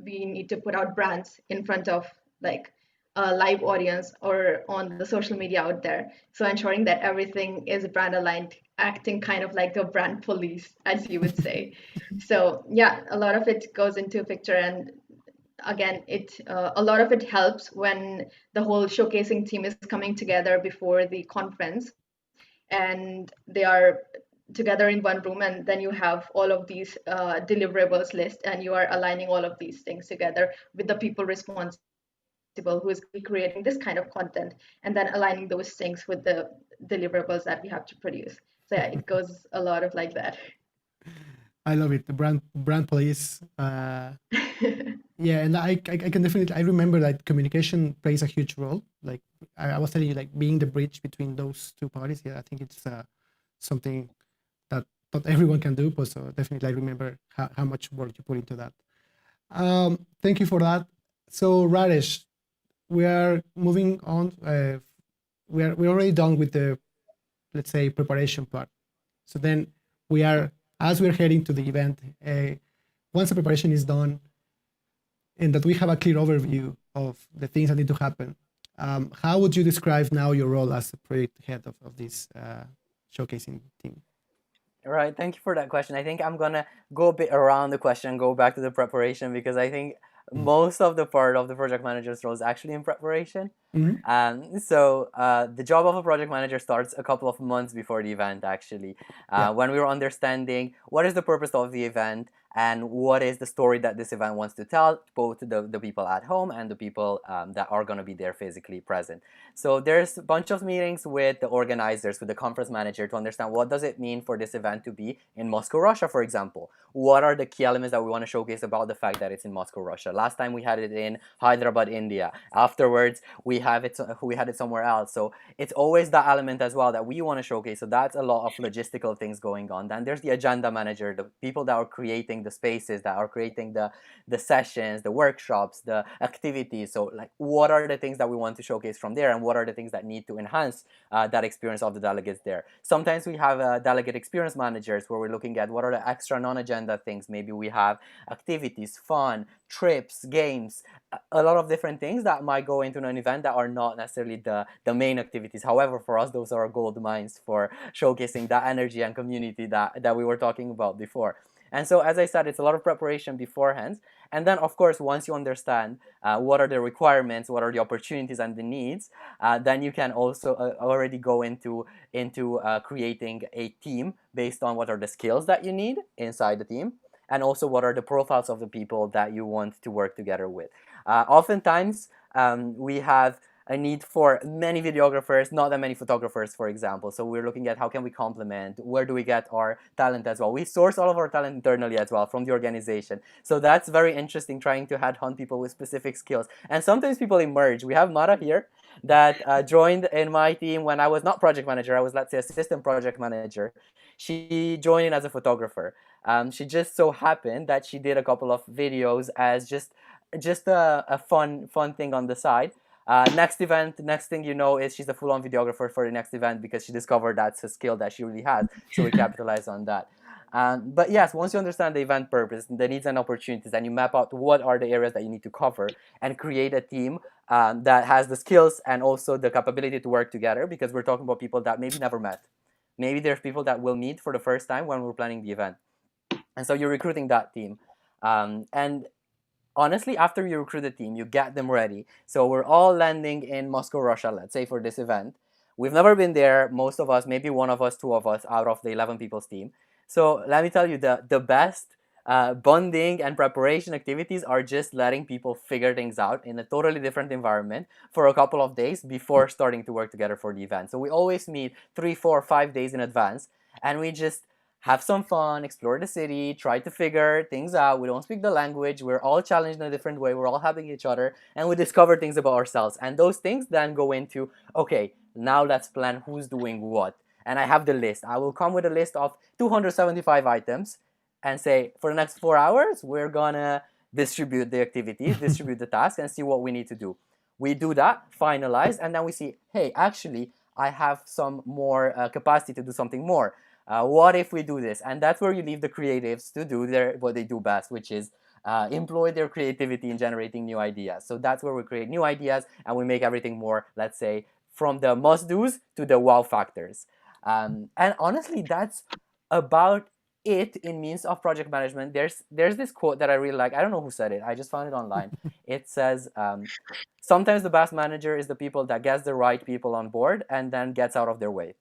we need to put out brands in front of like a live audience or on the social media out there. So ensuring that everything is brand aligned, acting kind of like a brand police, as you would say. So yeah, a lot of it goes into picture, and again, it a lot of it helps when the whole showcasing team is coming together before the conference, and they are together in one room, and then you have all of these deliverables list, and you are aligning all of these things together with the people responsible who is creating this kind of content, and then aligning those things with the deliverables that we have to produce. So yeah, it goes a lot of like that. I love it. The brand police. Yeah, and I can definitely, I remember that communication plays a huge role. Like I was telling you, like being the bridge between those two parties. Yeah, I think it's something that not everyone can do, but so definitely I remember how much work you put into that. Thank you for that. So Radesh, we are moving on. We're already done with the, let's say, preparation part. So then as we're heading to the event, once the preparation is done, and that we have a clear overview of the things that need to happen, how would you describe now your role as the project head of this showcasing team? All right, thank you for that question. I think I'm gonna go a bit around the question, go back to the preparation, because I think most of the part of the project manager's role is actually in preparation. So the job of a project manager starts a couple of months before the event, actually, when we were understanding what is the purpose of the event and what is the story that this event wants to tell, both the people at home and the people that are going to be there physically present. So there's a bunch of meetings with the organizers, with the conference manager, to understand what does it mean for this event to be in Moscow, Russia, for example. What are the key elements that we want to showcase about the fact that it's in Moscow, Russia? Last time we had it in Hyderabad, India. Afterwards, we had it somewhere else. So it's always that element as well that we want to showcase. So that's a lot of logistical things going on. Then there's the agenda manager, the people that are creating the spaces, that are creating the sessions, the workshops, the activities. So like, what are the things that we want to showcase from there, and what are the things that need to enhance that experience of the delegates there? Sometimes we have delegate experience managers where we're looking at what are the extra non-agenda things. Maybe we have activities, fun, trips, games, a lot of different things that might go into an event that are not necessarily the main activities. However, for us, those are gold mines for showcasing that energy and community that we were talking about before. And so, as I said, it's a lot of preparation beforehand. And then, of course, once you understand what are the requirements, what are the opportunities and the needs, then you can also already go into creating a team based on what are the skills that you need inside the team, and also what are the profiles of the people that you want to work together with. Oftentimes, we have a need for many videographers, not that many photographers, for example. So we're looking at how can we complement, where do we get our talent as well. We source all of our talent internally as well from the organization. So that's very interesting, trying to headhunt people with specific skills. And sometimes people emerge. We have Mara here that joined in my team when I was not project manager. I was, let's say, assistant project manager. She joined in as a photographer. She just so happened that she did a couple of videos as just a fun thing on the side. Next thing you know is she's a full-on videographer for the next event because she discovered that's a skill that she really has. So we capitalize on that. But yes, once you understand the event purpose, the needs and opportunities, and you map out what are the areas that you need to cover and create a team that has the skills and also the capability to work together, because we're talking about people that maybe never met. Maybe there's people that will meet for the first time when we're planning the event. And so you're recruiting that team. And honestly, after you recruit the team, you get them ready. So we're all landing in Moscow, Russia, let's say, for this event. We've never been there, most of us, maybe one of us, two of us, out of the 11 people's team. So let me tell you, the best bonding and preparation activities are just letting people figure things out in a totally different environment for a couple of days before starting to work together for the event. So we always meet 3, 4, 5 days in advance, and we just have some fun, explore the city, try to figure things out. We don't speak the language. We're all challenged in a different way. We're all helping each other, and we discover things about ourselves. And those things then go into, okay, now let's plan who's doing what. and I have the list. I will come with a list of 275 items and say, for the next 4 hours, we're gonna distribute the activities, distribute the tasks, and see what we need to do. We do that, finalize, and then we see, hey, actually, I have some more capacity to do something more. What if we do this? And that's where you leave the creatives to do what they do best, which is employ their creativity in generating new ideas. So that's where we create new ideas and we make everything more, let's say, from the must-dos to the wow factors. And honestly, that's about it in means of project management. There's this quote that I really like. I don't know who said it. I just found it online. It says, sometimes the best manager is the people that gets the right people on board and then gets out of their way.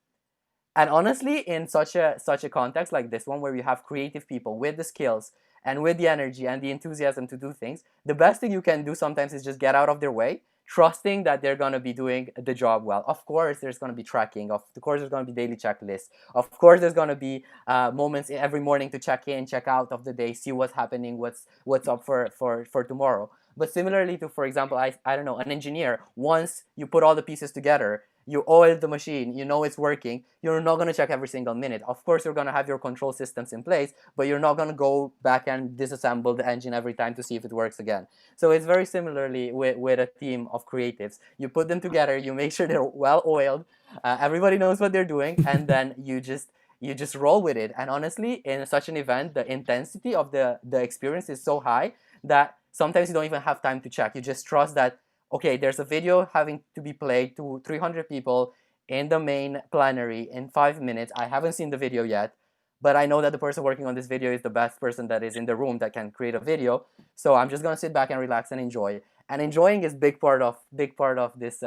And honestly, in such a context like this one, where you have creative people with the skills and with the energy and the enthusiasm to do things, the best thing you can do sometimes is just get out of their way, trusting that they're going to be doing the job well. Of course, there's going to be tracking. Of course, there's going to be daily checklists. Of course, there's going to be moments every morning to check in, check out of the day, see what's happening, what's up for tomorrow. But similarly to, for example, I don't know, an engineer, once you put all the pieces together, you oil the machine, you know it's working, you're not going to check every single minute. Of course, you're going to have your control systems in place, but you're not going to go back and disassemble the engine every time to see if it works again. So it's very similarly with a team of creatives. You put them together, you make sure they're well oiled, everybody knows what they're doing, and then you just roll with it. And honestly, in such an event, the intensity of the experience is so high that sometimes you don't even have time to check. You just trust that, okay, there's a video having to be played to 300 people in the main plenary in 5 minutes. I haven't seen the video yet, but I know that the person working on this video is the best person that is in the room that can create a video. So I'm just gonna sit back and relax and enjoy. And enjoying is big part of this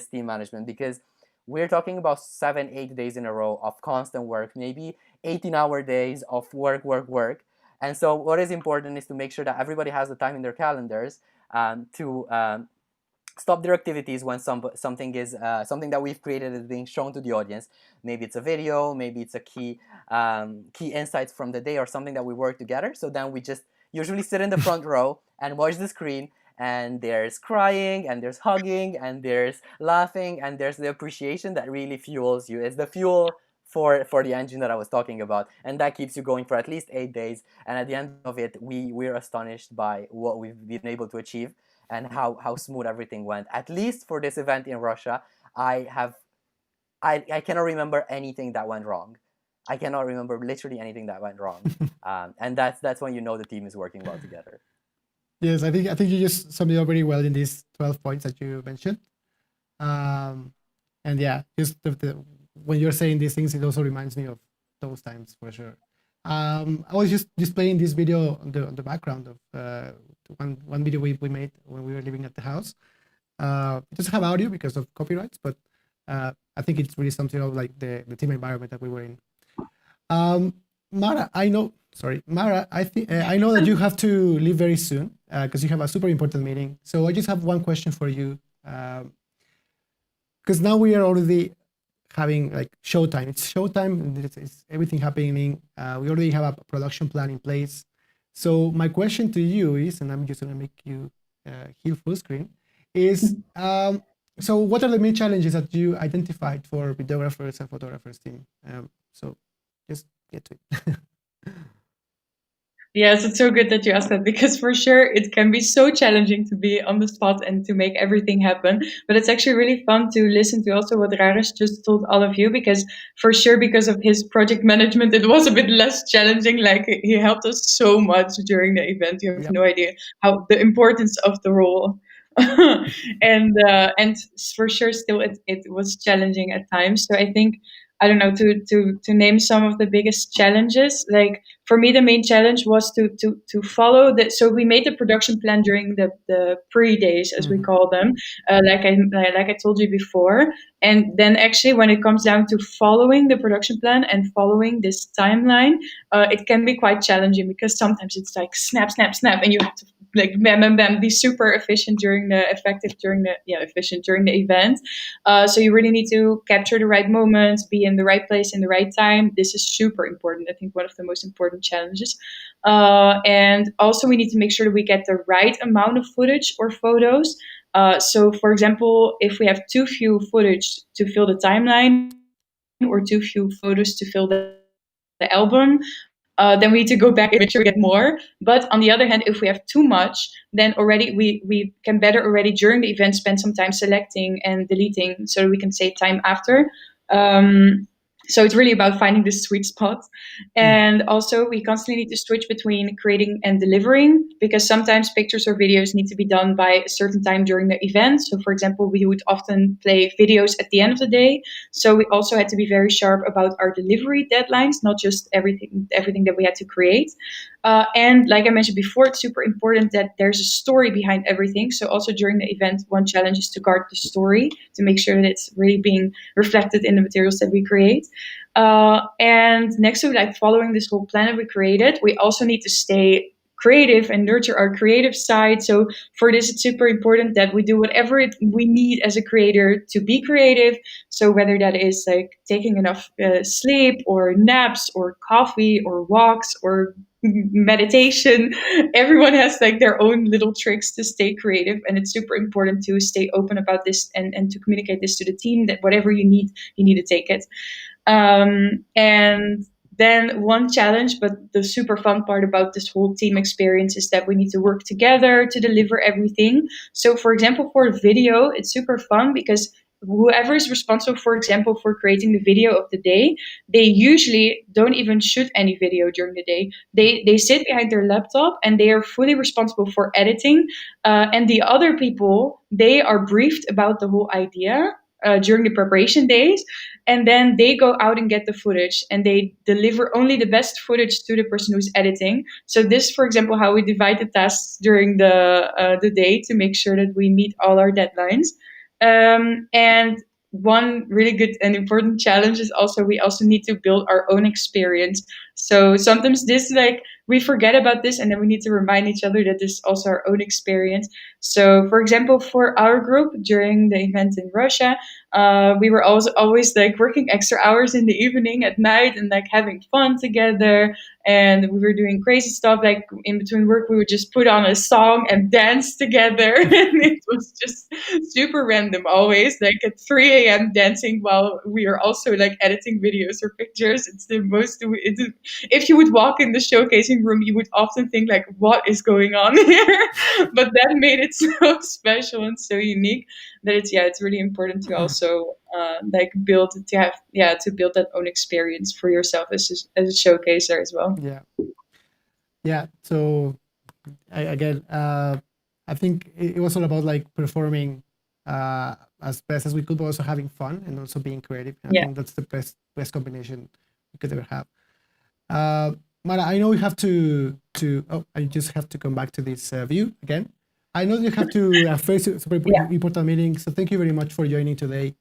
team management, because we're talking about 7-8 days in a row of constant work, maybe 18-hour days of work. And so what is important is to make sure that everybody has the time in their calendars to stop their activities when something that we've created is being shown to the audience. Maybe it's a video, maybe it's a key insights from the day or something that we work together. So then we just usually sit in the front row and watch the screen, and there's crying and there's hugging and there's laughing and there's the appreciation that really fuels you. It's the fuel for the engine that I was talking about, and that keeps you going for at least 8 days. And at the end of it, we're astonished by what we've been able to achieve and how smooth everything went. At least for this event in Russia, I cannot remember anything that went wrong. I cannot remember literally anything that went wrong. And that's when you know the team is working well together. Yes, I think you just summed it up very well in these 12 points that you mentioned. And yeah, just when you're saying these things, it also reminds me of those times for sure. I was just displaying this video on the background of one video we made when we were living at the house. It doesn't have audio because of copyrights, but I think it's really something of like the team environment that we were in. Mara, I know that you have to leave very soon because you have a super important meeting. So I just have one question for you, because now we are already having like showtime. It's showtime. It's everything happening. We already have a production plan in place. So my question to you is, and I'm just going to make you hear full screen, is so what are the main challenges that you identified for videographers and photographers team? So just get to it. Yes, it's so good that you asked that, because for sure it can be so challenging to be on the spot and to make everything happen. But it's actually really fun to listen to also what Rares just told all of you, because for sure, because of his project management, it was a bit less challenging. Like, he helped us so much during the event. You have no idea how the importance of the role. and for sure, still it was challenging at times. So I think, I don't know, to name some of the biggest challenges. Like, for me, the main challenge was to follow that. So we made the production plan during the pre-days, as we call them, like I told you before. And then actually, when it comes down to following the production plan and following this timeline, it can be quite challenging, because sometimes it's like snap, snap, snap, and you have to like bam, bam, bam, be super efficient during the event. So you really need to capture the right moments, be in the right place in the right time. This is super important. I think one of the most important challenges. And also we need to make sure that we get the right amount of footage or photos. So for example, if we have too few footage to fill the timeline, or too few photos to fill the album, then we need to go back and make sure we get more. But on the other hand, if we have too much, then already we can better already during the event spend some time selecting and deleting so we can save time after. So it's really about finding the sweet spot. And also we constantly need to switch between creating and delivering, because sometimes pictures or videos need to be done by a certain time during the event. So for example, we would often play videos at the end of the day. So we also had to be very sharp about our delivery deadlines, not just everything that we had to create. And like I mentioned before, it's super important that there's a story behind everything. So also during the event, one challenge is to guard the story to make sure that it's really being reflected in the materials that we create. And next to like following this whole plan that we created, we also need to stay creative and nurture our creative side. So for this, it's super important that we do whatever we need as a creator to be creative. So whether that is like taking enough sleep or naps or coffee or walks or meditation, everyone has like their own little tricks to stay creative, and it's super important to stay open about this and to communicate this to the team that whatever you need to take it. And then one challenge, but the super fun part about this whole team experience is that we need to work together to deliver everything. So for example, for video, it's super fun because whoever is responsible, for example, for creating the video of the day, they usually don't even shoot any video during the day. They sit behind their laptop and they are fully responsible for editing. And the other people, they are briefed about the whole idea during the preparation days, and then they go out and get the footage and they deliver only the best footage to the person who's editing. So this, for example, how we divide the tasks during the day to make sure that we meet all our deadlines. And one really good and important challenge is also we also need to build our own experience. So sometimes this like we forget about this and then we need to remind each other that this is also our own experience. So for example, for our group during the event in Russia, we were also always like working extra hours in the evening at night and like having fun together. And we were doing crazy stuff. Like in between work, we would just put on a song and dance together. And it was just super random always, like at 3 a.m. dancing while we are also like editing videos or pictures. It's the most, if you would walk in the showcasing room, you would often think like, what is going on here? But that made it so special and so unique that it's really important to also like build that own experience for yourself as a showcaser as well. Yeah. So again, I think it was all about like performing as best as we could, but also having fun and also being creative. I think that's the best combination we could ever have. Mara, I know we have to I just have to come back to this view again. I know you have to face a super important meeting, so thank you very much for joining today.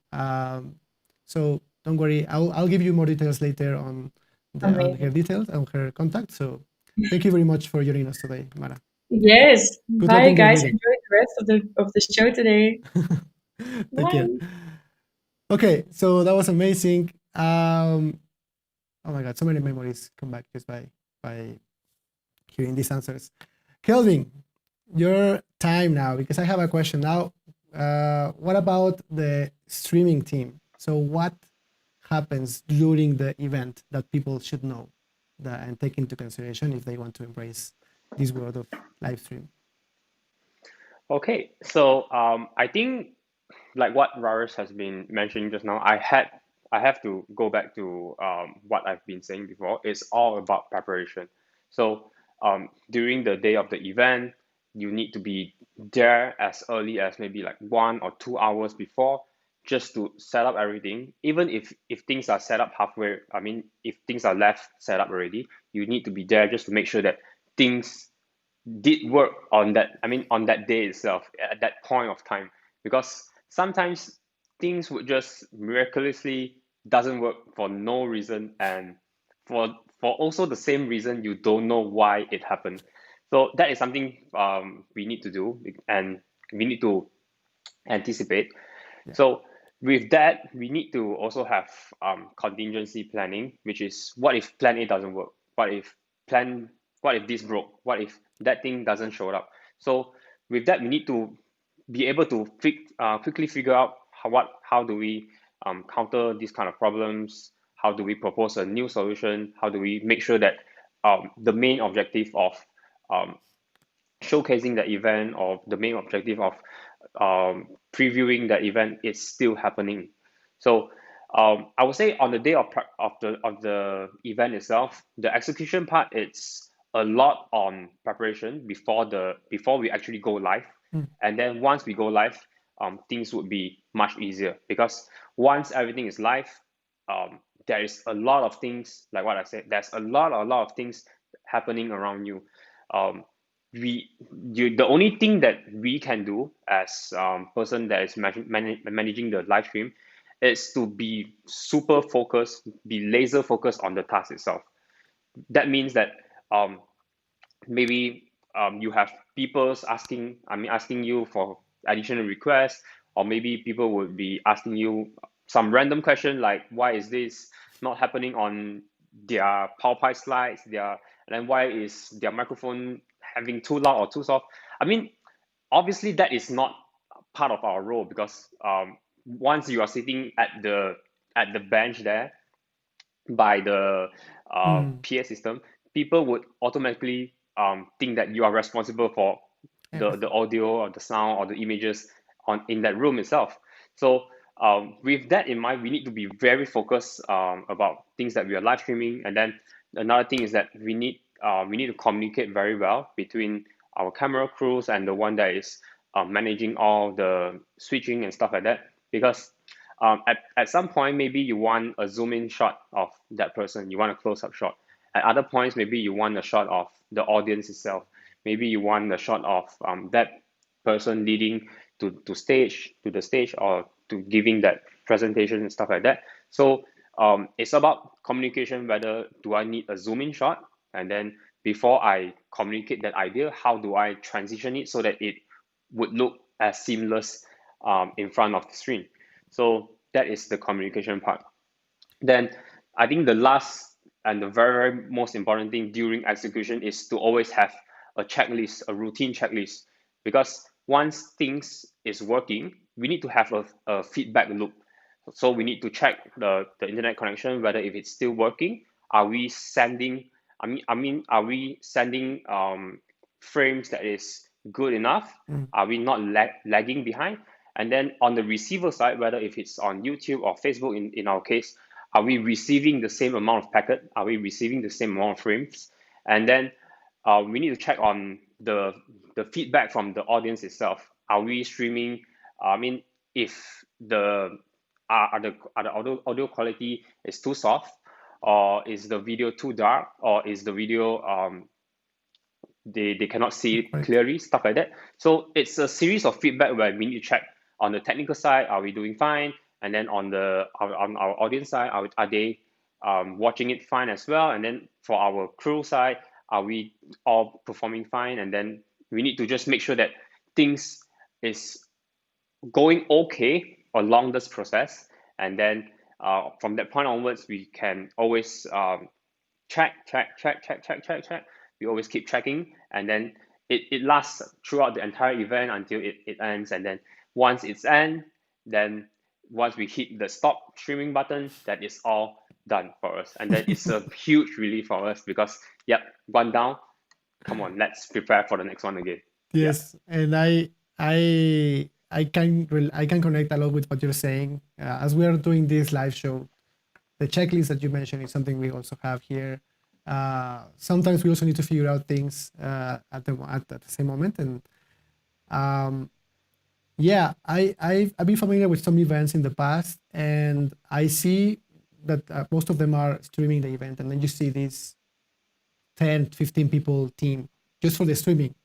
So don't worry, I'll give you more details later on her details, on her contact. So thank you very much for joining us today, Mara. Yes. Bye, guys. Enjoy the rest of the show today. Thank you. Okay, so that was amazing. Oh my God, so many memories come back just by hearing these answers. Kelvin, your time now, because I have a question now. What about the streaming team? So what happens during the event that people should know and take into consideration if they want to embrace this world of live stream? Okay, so I think like what Raris has been mentioning just now, I have to go back to what I've been saying before. It's all about preparation. So during the day of the event, you need to be there as early as maybe like 1 or 2 hours before, just to set up everything. Even if things are set up halfway, I mean, if things are left set up already, you need to be there just to make sure that things did work on that, I mean, on that day itself, at that point of time. Because sometimes things would just miraculously doesn't work for no reason, and for also the same reason you don't know why it happened. So that is something we need to do, and we need to anticipate. So with that, we need to also have contingency planning, which is what if plan A doesn't work? What if this broke? What if that thing doesn't show up? So with that, we need to be able to quickly figure out how do we counter these kind of problems? How do we propose a new solution? How do we make sure that the main objective of showcasing the event, or the main objective of previewing the event is still happening? So I would say on the day of the event itself, the execution part, it's a lot on preparation before we actually go live. And then once we go live, things would be much easier, because once everything is live, there is a lot of things, like what I said, there's a lot of things happening around you. The only thing that we can do as person that is managing the live stream is to be super focused, be laser focused on the task itself. That means that maybe you have people asking you for additional requests, or maybe people would be asking you some random question like, why is this not happening on their PowerPoint slides? And then why is their microphone having too loud or too soft? I mean, obviously that is not part of our role, because once you are sitting at the bench there by the PA system, people would automatically think that you are responsible for the audio or the sound or the images in that room itself. So with that in mind, we need to be very focused about things that we are live streaming. And then another thing is that we need to communicate very well between our camera crews and the one that is managing all the switching and stuff like that. Because at some point, maybe you want a zoom in shot of that person, you want a close up shot. At other points, maybe you want a shot of the audience itself. Maybe you want a shot of that person leading to the stage, or to giving that presentation and stuff like that. So it's about communication. Whether do I need a zoom in shot, and then before I communicate that idea, how do I transition it so that it would look as seamless in front of the screen? So that is the communication part. Then I think the last and the very, very most important thing during execution is to always have a checklist, a routine checklist, because once things is working, we need to have a feedback loop. So we need to check the internet connection, whether if it's still working. Are we sending? Are we sending frames that is good enough? Are we not lagging behind? And then on the receiver side, whether if it's on YouTube or Facebook, in our case, are we receiving the same amount of packet? Are we receiving the same amount of frames? And then we need to check on the feedback from the audience itself. Are we streaming? If the audio quality is too soft, or is the video too dark, or is the video they cannot see it clearly, stuff like that. So it's a series of feedback where we need to check on the technical side, are we doing fine? And then on our audience side, are they watching it fine as well? And then for our crew side, are we all performing fine? And then we need to just make sure that things is going okay along this process. And then from that point onwards, we can always check. We always keep checking, and then it lasts throughout the entire event until it ends. And then once it's end, then once we hit the stop streaming button, that is all done for us. And then it's a huge relief for us, because one down, come on, let's prepare for the next one again. Yes, and I can connect a lot with what you're saying. As we are doing this live show, the checklist that you mentioned is something we also have here. Sometimes we also need to figure out things at the same moment. And I've been familiar with some events in the past, and I see that most of them are streaming the event, and then you see this 10, 15 people team just for the streaming.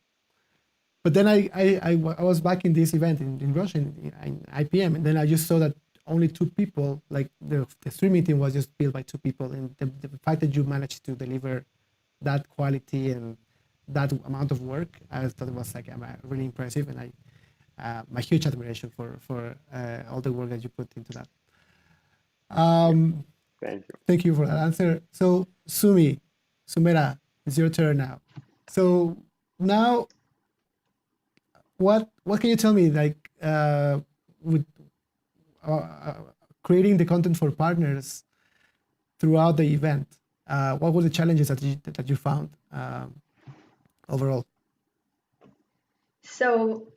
But then I was back in this event in Russia, in IPM, and then I just saw that only 2 people, like the streaming team was just built by 2 people. And the fact that you managed to deliver that quality and that amount of work, I thought it was like really impressive. And my huge admiration for all the work that you put into that. Thank you for that answer. So Sumedha, it's your turn now. So now, what can you tell me, like creating the content for partners throughout the event? What were the challenges that you found overall? So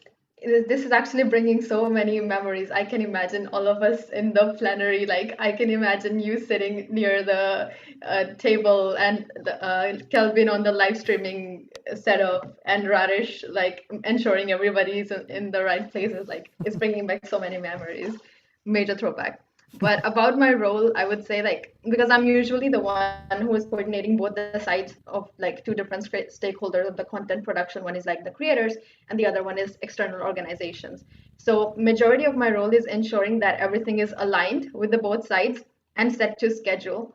this is actually bringing so many memories. I can imagine all of us in the plenary. Like I can imagine you sitting near the table and Kelvin on the live streaming setup and Radish like ensuring everybody's in the right places. Like it's bringing back so many memories. Major throwback. But about my role, I would say like because I'm usually the one who is coordinating both the sides of like two different stakeholders of the content production. One is like the creators, and the other one is external organizations. So majority of my role is ensuring that everything is aligned with the both sides and set to schedule,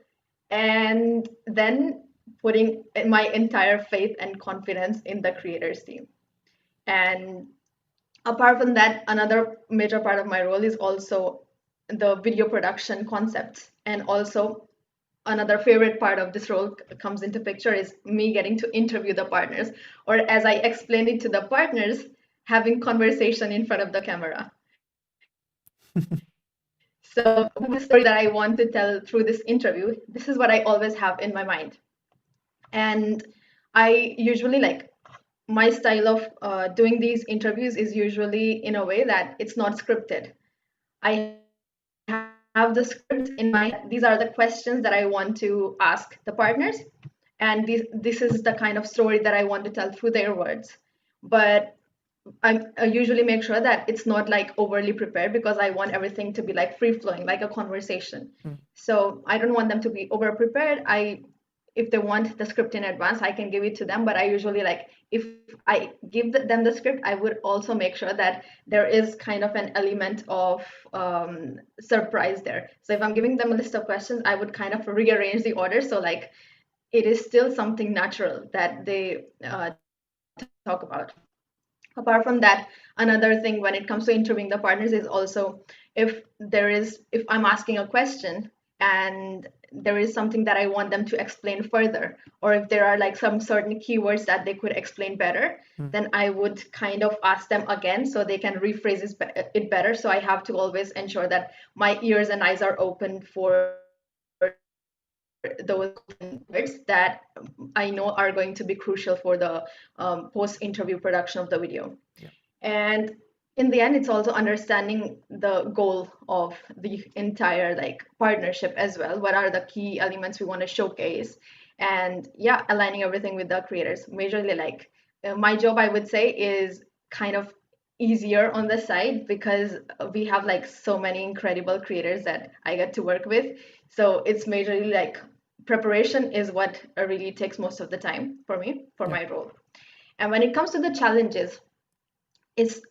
and then putting my entire faith and confidence in the creators team. And apart from that, another major part of my role is also the video production concepts. And also another favorite part of this role comes into picture is me getting to interview the partners, or as I explained it to the partners, having conversation in front of the camera. So the story that I want to tell through this interview, this is what I always have in my mind. And I usually like my style of doing these interviews is usually in a way that it's not scripted. I have the script in mind. These are the questions that I want to ask the partners, and this is the kind of story that I want to tell through their words. But I usually make sure that it's not like overly prepared, because I want everything to be like free flowing, like a conversation. So I don't want them to be over prepared. If they want the script in advance, I can give it to them. But I usually like, if I give them the script, I would also make sure that there is kind of an element of surprise there. So if I'm giving them a list of questions, I would kind of rearrange the order. So like, it is still something natural that they talk about. Apart from that, another thing when it comes to interviewing the partners is also if I'm asking a question and there is something that I want them to explain further, or if there are like some certain keywords that they could explain better, then I would kind of ask them again so they can rephrase it better. So I have to always ensure that my ears and eyes are open for those words that I know are going to be crucial for the post-interview production of the video. Yeah. And in the end, it's also understanding the goal of the entire like partnership as well. What are the key elements we want to showcase? And yeah, aligning everything with the creators. Majorly like my job, I would say, is kind of easier on the side because we have like so many incredible creators that I get to work with. So it's majorly like preparation is what really takes most of the time for me, for my role. And when it comes to the challenges, it's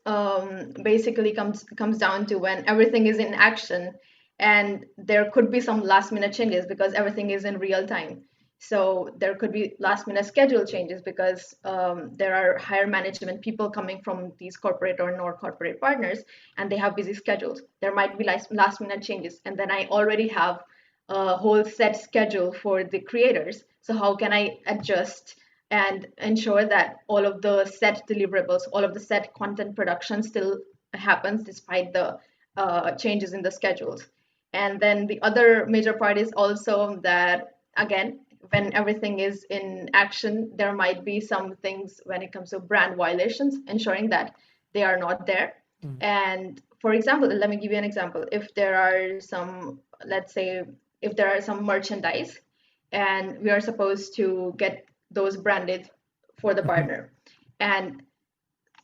basically comes down to when everything is in action and there could be some last minute changes because everything is in real time. So there could be last minute schedule changes because there are higher management people coming from these corporate or non-corporate partners, and they have busy schedules. There might be last minute changes, and then I already have a whole set schedule for the creators. So how can I adjust and ensure that all of the set deliverables, all of the set content production still happens despite the changes in the schedules? And then the other major part is also that, again, when everything is in action, there might be some things when it comes to brand violations, ensuring that they are not there. And for example, let me give you an example. If there are some, let's say, if there are some merchandise and we are supposed to get those branded for the partner. And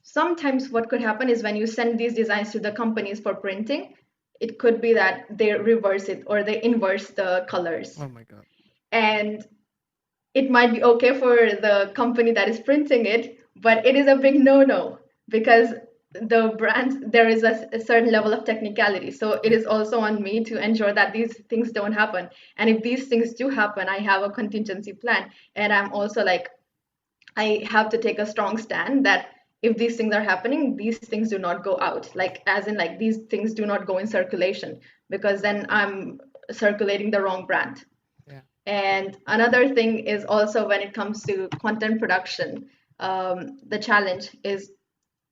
sometimes what could happen is when you send these designs to the companies for printing, it could be that they reverse it or they inverse the colors. Oh my God. And it might be okay for the company that is printing it, but it is a big no-no because the brand, there is a certain level of technicality. So it is also on me to ensure that these things don't happen. And if these things do happen, I have a contingency plan. And I'm also like, I have to take a strong stand that if these things are happening, these things do not go out. Like, as in like, these things do not go in circulation because then I'm circulating the wrong brand. Yeah. And another thing is also when it comes to content production, the challenge is,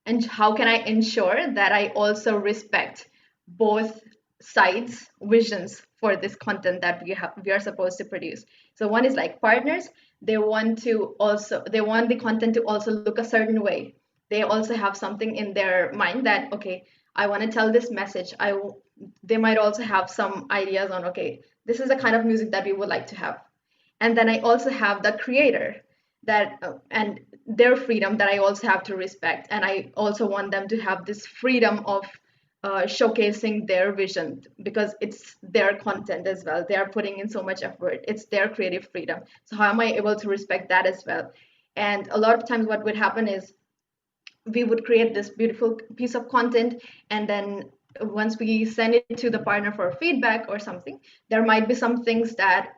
and how can I ensure that I also respect both sides visions for this content that we are supposed to produce. So one is like partners, they want the content to also look a certain way. They also have something in their mind that, okay, I want to tell this message. They might also have some ideas on, okay, this is the kind of music that we would like to have. And then I also have the creator that and their freedom that I also have to respect. And I also want them to have this freedom of showcasing their vision, because it's their content as well. They are putting in so much effort. It's their creative freedom. So how am I able to respect that as well? And a lot of times what would happen is we would create this beautiful piece of content, and then once we send it to the partner for feedback or something, there might be some things that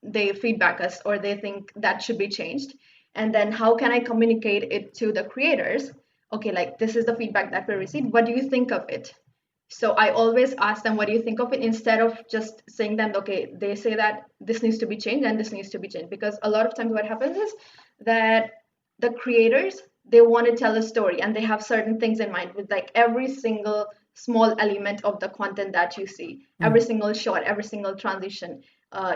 they feedback us or they think that should be changed. And then how can I communicate it to the creators? Okay, like, this is the feedback that we received. What do you think of it? So I always ask them, what do you think of it? Instead of just saying them, okay, they say that this needs to be changed and this needs to be changed. Because a lot of times what happens is that the creators, they want to tell a story and they have certain things in mind with like every single small element of the content that you see, every single shot, every single transition,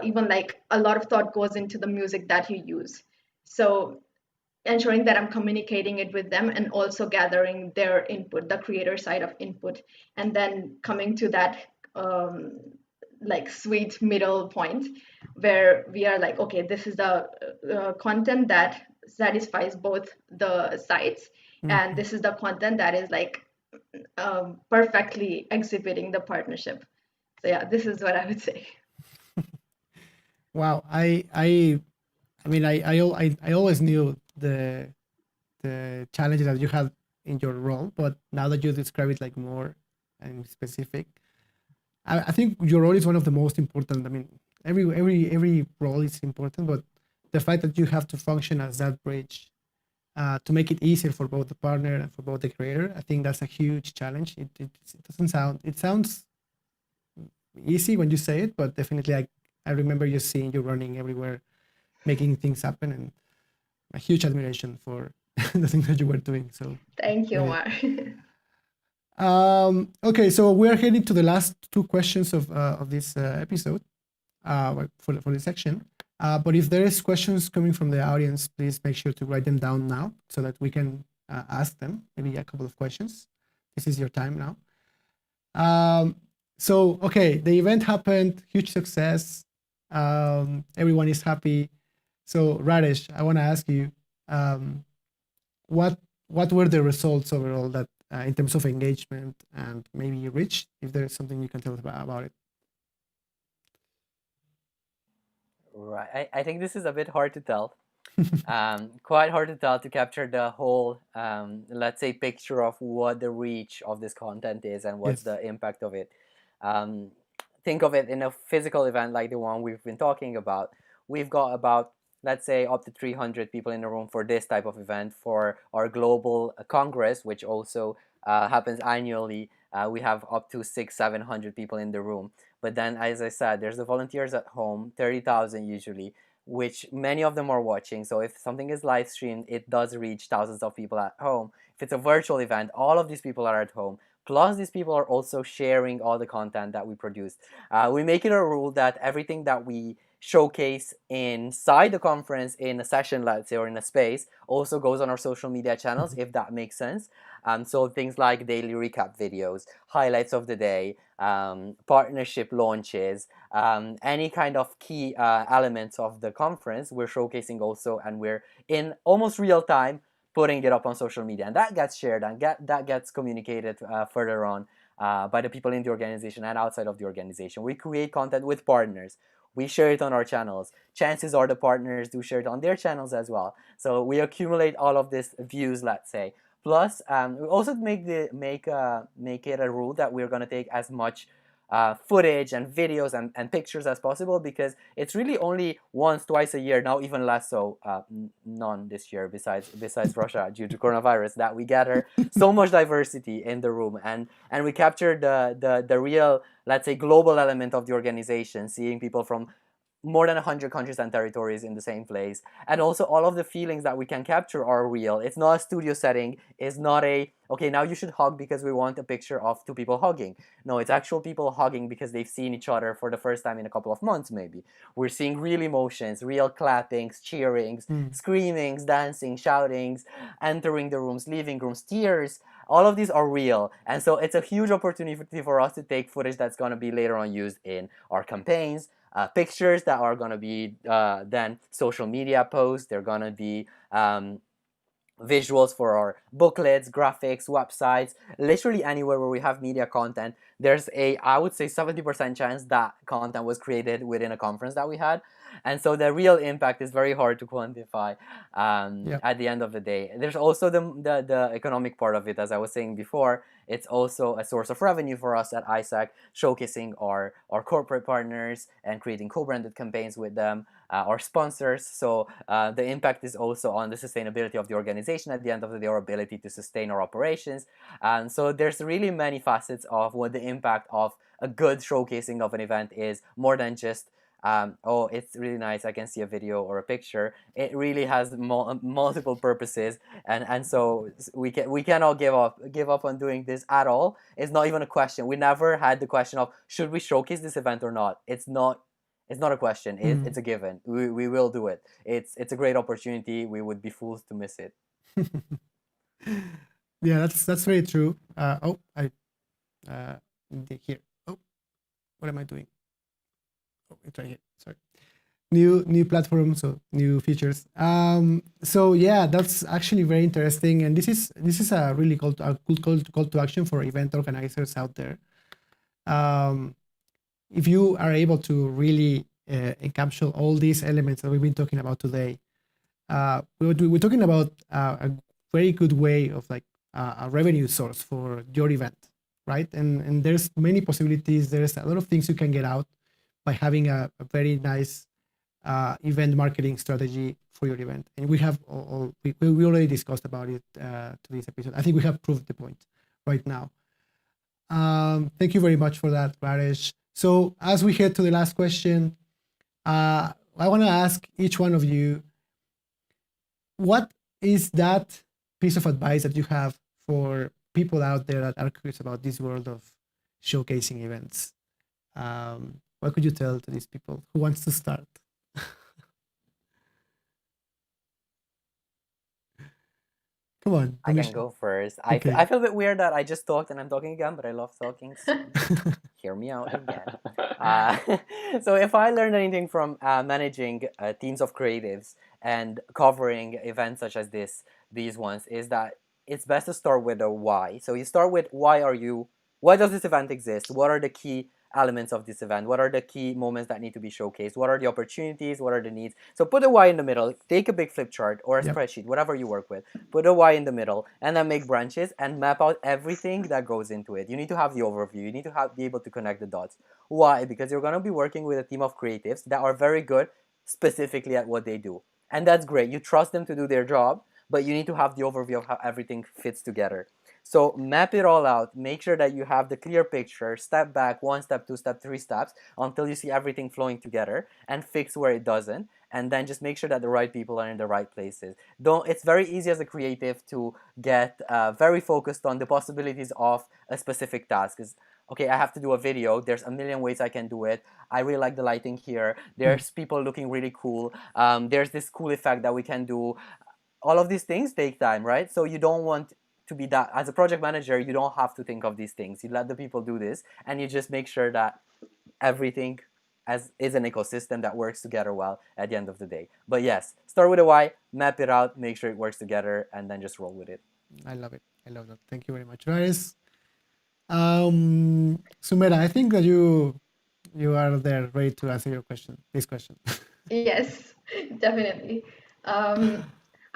even like a lot of thought goes into the music that you use. So ensuring that I'm communicating it with them and also gathering their input, the creator side of input, and then coming to that like sweet middle point where we are like, okay, this is the content that satisfies both the sides, and this is the content that is like perfectly exhibiting the partnership. So yeah, this is what I would say. Wow, I always knew the challenges that you had in your role, but now that you describe it like more and specific, I think your role is one of the most important. I mean, every role is important, but the fact that you have to function as that bridge to make it easier for both the partner and for both the creator, I think that's a huge challenge. It doesn't sound, it sounds easy when you say it, but definitely I remember just seeing you running everywhere, making things happen, and a huge admiration for the things that you were doing. So thank you, Omar. Okay, so we're heading to the last two questions of this episode for this section. But if there is questions coming from the audience, please make sure to write them down now so that we can ask them, maybe a couple of questions. This is your time now. So, okay, the event happened, huge success. Everyone is happy. So, Radesh, I want to ask you, what were the results overall that in terms of engagement and maybe reach, if there is something you can tell us about it? Right. I think this is a bit hard to tell. Quite hard to tell, to capture the whole, let's say, picture of what the reach of this content is and what's the impact of it. Think of it in a physical event like the one we've been talking about. We've got about, let's say, up to 300 people in the room for this type of event. For our global congress, which also happens annually, we have up to 600-700 people in the room. But then, as I said, there's the volunteers at home, 30,000 usually, which many of them are watching. So if something is live streamed, it does reach thousands of people at home. If it's a virtual event, all of these people are at home. Plus, these people are also sharing all the content that we produce. We make it a rule that everything that we showcase inside the conference, in a session, let's say, or in a space, also goes on our social media channels, if that makes sense. So things like daily recap videos, highlights of the day, partnership launches, any kind of key elements of the conference, we're showcasing also, and we're in almost real time putting it up on social media, and that gets shared and that gets communicated further on by the people in the organization and outside of the organization. We create content with partners. We share it on our channels. Chances are the partners do share it on their channels as well. So we accumulate all of these views, let's say. Plus, we also make it a rule that we're going to take as much footage and videos and pictures as possible, because it's really only once, twice a year, now even less so, none this year besides Russia due to coronavirus, that we gather so much diversity in the room, and we capture the real, let's say, global element of the organization, seeing people from more than 100 countries and territories in the same place. And also all of the feelings that we can capture are real. It's not a studio setting. It's not a, okay, now you should hug because we want a picture of two people hugging. No, it's actual people hugging because they've seen each other for the first time in a couple of months, maybe. We're seeing real emotions, real clappings, cheerings, screamings, dancing, shoutings, entering the rooms, leaving rooms, tears. All of these are real. And so it's a huge opportunity for us to take footage that's going to be later on used in our campaigns, pictures that are going to be then social media posts. They're going to be visuals for our booklets, graphics, websites, literally anywhere where we have media content. There's a, I would say, 70% chance that content was created within a conference that we had. And so the real impact is very hard to quantify at the end of the day. There's also the economic part of it, as I was saying before. It's also a source of revenue for us at ISAC, showcasing our corporate partners and creating co-branded campaigns with them, our sponsors. So the impact is also on the sustainability of the organization at the end of the day, our ability to sustain our operations. And so there's really many facets of what the impact of a good showcasing of an event is, more than just oh, it's really nice, I can see a video or a picture. It really has multiple purposes, and so we cannot give up on doing this at all. It's not even a question. We never had the question of should we showcase this event or not. It's not a question. It's a given. We will do it. It's a great opportunity. We would be fools to miss it. Yeah, that's very true. Here. Oh, what am I doing? Oh, it's right here. Sorry. New platform, so new features. So yeah, that's actually very interesting, and this is a really good call to action for event organizers out there. If you are able to really encapsulate all these elements that we've been talking about today, we're talking about a very good way of like a revenue source for your event, right? And there's many possibilities. There's a lot of things you can get out by having a very nice event marketing strategy for your event. And we have we already discussed about it to this episode. I think we have proved the point right now. Thank you very much for that, Raresh. So as we head to the last question, I want to ask each one of you, what is that piece of advice that you have for people out there that are curious about this world of showcasing events? What could you tell to these people? Who wants to start? Come on. I can go first. Okay. I feel a bit weird that I just talked and I'm talking again, but I love talking. So hear me out again. So if I learned anything from managing teams of creatives and covering events such as these ones, is that it's best to start with a why. So you start with why does this event exist? What are the key elements of this event? What are the key moments that need to be showcased? What are the opportunities? What are the needs? So put a why in the middle. Take a big flip chart or a spreadsheet, whatever you work with. Put a why in the middle and then make branches and map out everything that goes into it. You need to have the overview. You need to be able to connect the dots. Why? Because you're going to be working with a team of creatives that are very good specifically at what they do. And that's great. You trust them to do their job, but you need to have the overview of how everything fits together. So map it all out, make sure that you have the clear picture, step back, 1 step, 2 step, 3 steps, until you see everything flowing together, and fix where it doesn't, and then just make sure that the right people are in the right places. It's very easy as a creative to get very focused on the possibilities of a specific task. Okay, I have to do a video, there's a million ways I can do it, I really like the lighting here, there's people looking really cool, there's this cool effect that we can do. All of these things take time, right? So you don't want to be that, as a project manager, you don't have to think of these things. You let the people do this, and you just make sure that everything is an ecosystem that works together well at the end of the day. But yes, start with a why, map it out, make sure it works together, and then just roll with it. I love it. I love that. Thank you very much, Raris. Sumedha, I think that you are there ready to answer this question. Yes, definitely.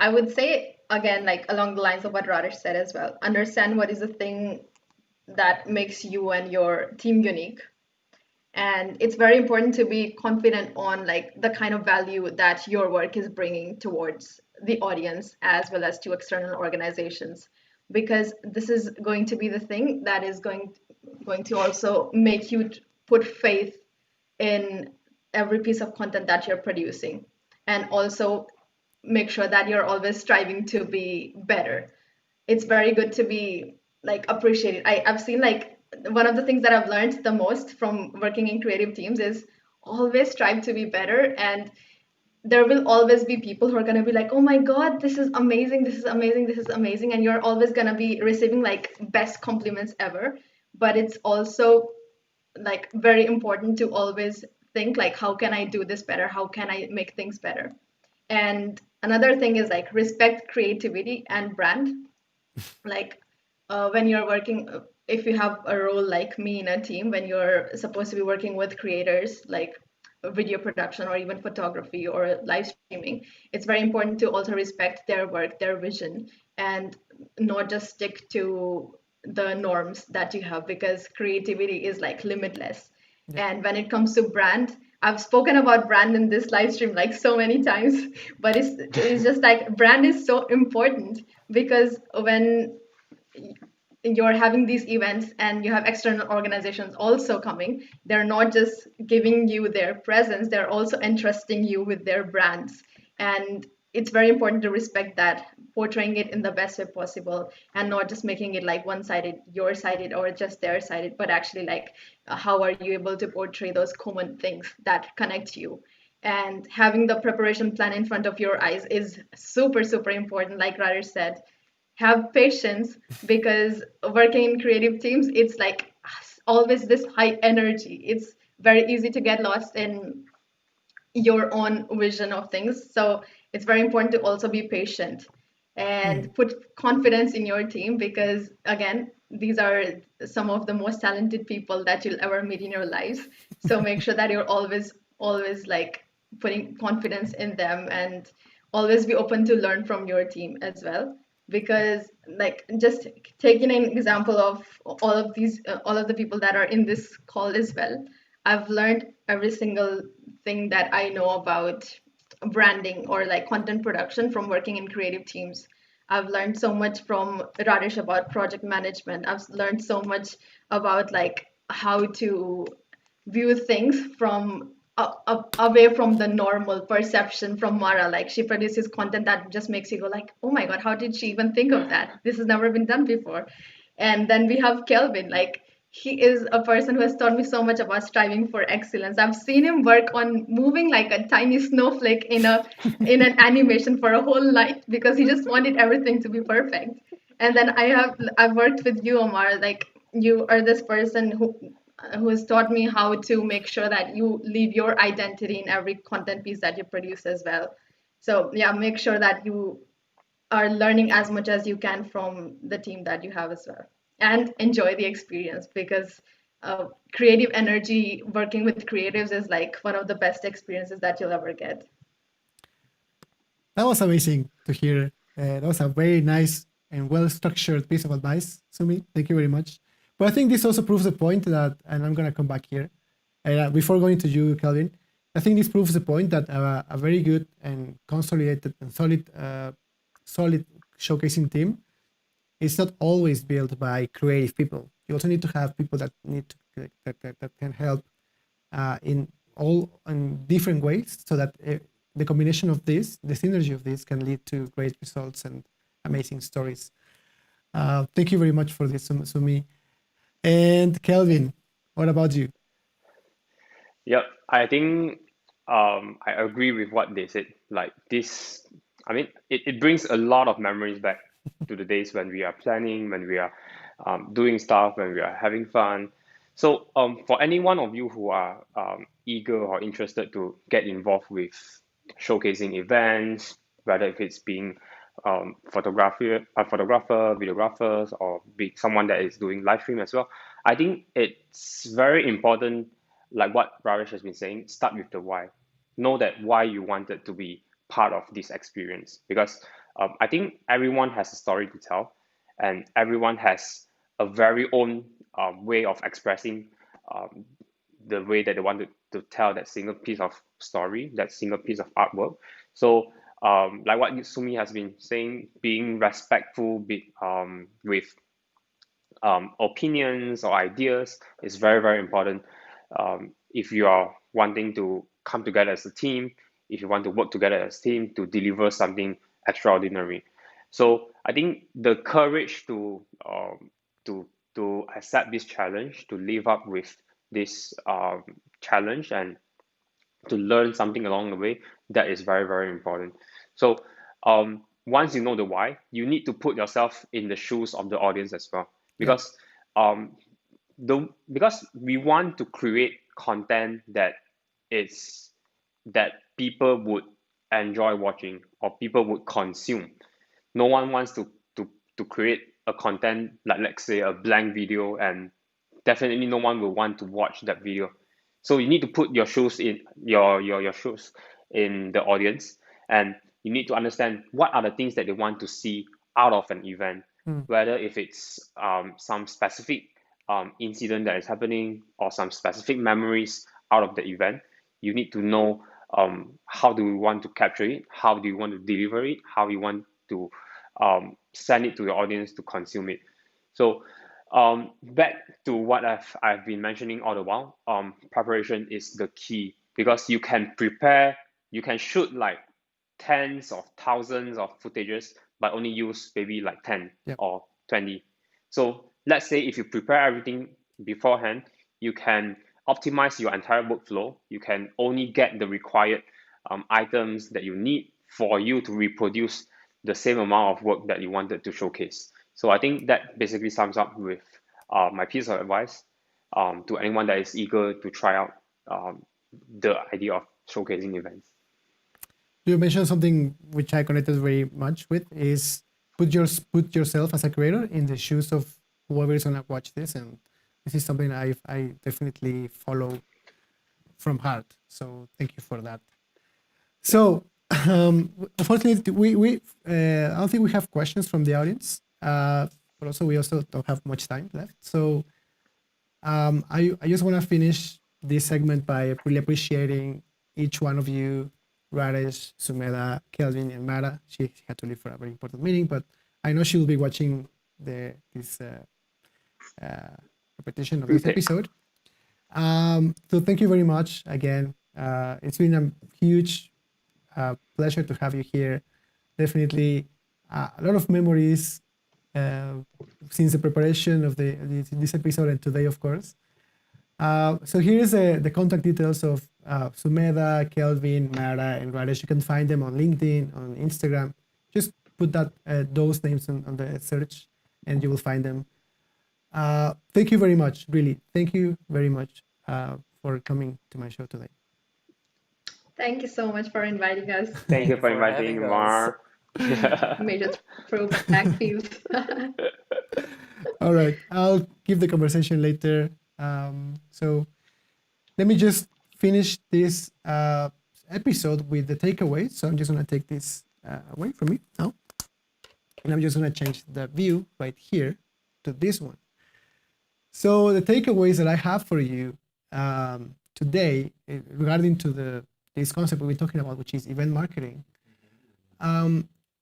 I would say, again, like along the lines of what Radesh said as well, understand what is the thing that makes you and your team unique. And it's very important to be confident on like the kind of value that your work is bringing towards the audience as well as to external organizations, because this is going to be the thing that is going to also make you put faith in every piece of content that you're producing, and also make sure that you're always striving to be better. It's very good to be like appreciated. I've seen like one of the things that I've learned the most from working in creative teams is always strive to be better. And there will always be people who are going to be like, oh my God, this is amazing, this is amazing, this is amazing. And you're always going to be receiving like best compliments ever. But it's also like very important to always think like, how can I do this better? How can I make things better? And another thing is like respect creativity and brand. Like when you're working, if you have a role like me in a team, when you're supposed to be working with creators like video production or even photography or live streaming, it's very important to also respect their work, their vision, and not just stick to the norms that you have, because creativity is like limitless. And when it comes to brand, I've spoken about brand in this live stream like so many times, but it's just like brand is so important, because when you're having these events and you have external organizations also coming, they're not just giving you their presence, they're also entrusting you with their brands. And it's very important to respect that, portraying it in the best way possible, and not just making it like one-sided, your-sided or just their-sided, but actually like how are you able to portray those common things that connect you. And having the preparation plan in front of your eyes is super, super important. Like Rajesh said, have patience, because working in creative teams, it's like always this high energy. It's very easy to get lost in your own vision of things. So it's very important to also be patient and put confidence in your team, because again, these are some of the most talented people that you'll ever meet in your lives. So make sure that you're always like putting confidence in them, and always be open to learn from your team as well. Because like just taking an example of all of the people that are in this call as well, I've learned every single thing that I know about branding or like content production from working in creative teams. I've learned so much from Rajesh about project management. I've learned so much about like how to view things from away from the normal perception from Mara. Like she produces content that just makes you go like, oh my God, how did she even think of that? This has never been done before. And then we have Kelvin, like he is a person who has taught me so much about striving for excellence. I've seen him work on moving like a tiny snowflake in an animation for a whole night, because he just wanted everything to be perfect. And then I've worked with you, Omar. Like you are this person who has taught me how to make sure that you leave your identity in every content piece that you produce as well. So yeah, make sure that you are learning as much as you can from the team that you have as well, and enjoy the experience, because creative energy working with creatives is like one of the best experiences that you'll ever get. That was amazing to hear. That was a very nice and well-structured piece of advice, Sumi. Thank you very much. But I think this also proves the point that, and I'm going to come back here, before going to you, Kelvin, I think this proves the point that a very good and consolidated and solid showcasing team is not always built by creative people. You also need to have people that that can help in different ways, so that the combination of this, the synergy of this, can lead to great results and amazing stories. Thank you very much for this, Sumi. And Kelvin, what about you? Yep, I think I agree with what they said. Like this, I mean, it brings a lot of memories back to the days when we are planning, when we are doing stuff, when we are having fun. So for any one of you who are eager or interested to get involved with showcasing events, whether if it's being photographer, videographers, or be someone that is doing live stream as well, I think it's very important, like what Rajesh has been saying, start with the why. Know that why you wanted to be part of this experience, because I think everyone has a story to tell, and everyone has a very own way of expressing the way that they want to tell that single piece of story, that single piece of artwork. So like what Sumi has been saying, being respectful with opinions or ideas is very, very important if you are wanting to come together as a team, if you want to work together as a team to deliver something extraordinary. So I think the courage to accept this challenge, to live up with this challenge, and to learn something along the way, that is very, very important. So once you know the why, you need to put yourself in the shoes of the audience as well, because because we want to create content that people would enjoy watching or people would consume. No one wants to create a content like, let's say, a blank video, and definitely no one will want to watch that video. So you need to put your shoes in your shoes in the audience, and you need to understand what are the things that they want to see out of an event, whether if it's some specific incident that is happening or some specific memories out of the event. You need to know how do we want to capture it, how do you want to deliver it, how you want to send it to your audience to consume it. So back to what I've been mentioning all the while, preparation is the key, because you can prepare, you can shoot like tens of thousands of footages, but only use maybe like 10 or 20. So let's say if you prepare everything beforehand, you can optimize your entire workflow. You can only get the required items that you need for you to reproduce the same amount of work that you wanted to showcase. So I think that basically sums up with my piece of advice to anyone that is eager to try out the idea of showcasing events. You mentioned something which I connected very much with, is put yourself as a creator in the shoes of whoever is gonna watch this, and this is something I definitely follow from heart. So thank you for that. So unfortunately, we I don't think we have questions from the audience, but also we also don't have much time left. So I just want to finish this segment by really appreciating each one of you, Radesh, Sumedha, Kelvin, and Mara. She had to leave for a very important meeting, but I know she will be watching this repetition of this episode. So thank you very much again. It's been a huge pleasure to have you here. Definitely a lot of memories since the preparation of this episode and today, of course. So here is the contact details of Sumedha, Kelvin, Mara, and Radesh. You can find them on LinkedIn, on Instagram. Just put those names on the search, and you will find them. Thank you very much, really. Thank you very much for coming to my show today. Thank you so much for inviting us. Thank you for inviting Mar. Major throwback feels. All right, I'll give the conversation later. So let me just finish this episode with the takeaways. So I'm just gonna take this away from me now, and I'm just gonna change the view right here to this one. So the takeaways that I have for you today regarding to this concept we're talking about, which is event marketing.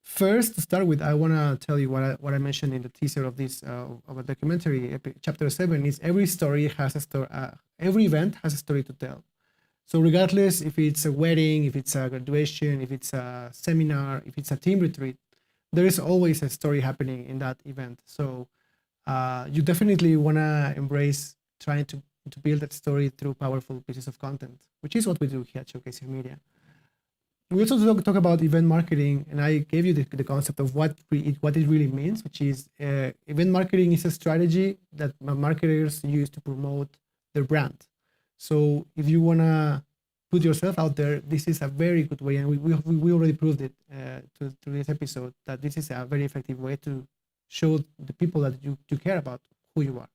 First, to start with, I want to tell you what I mentioned in the teaser of this of a documentary. Chapter 7 is every story has a story. Every event has a story to tell. So regardless if it's a wedding, if it's a graduation, if it's a seminar, if it's a team retreat, there is always a story happening in that event. So you definitely want to embrace trying to build that story through powerful pieces of content, which is what we do here at Showcasing Media. We also talk about event marketing, and I gave you the concept of what it really means, which is event marketing is a strategy that marketers use to promote their brand. So if you want to put yourself out there, this is a very good way, and we already proved it through this episode, that this is a very effective way to show the people that you care about who you are.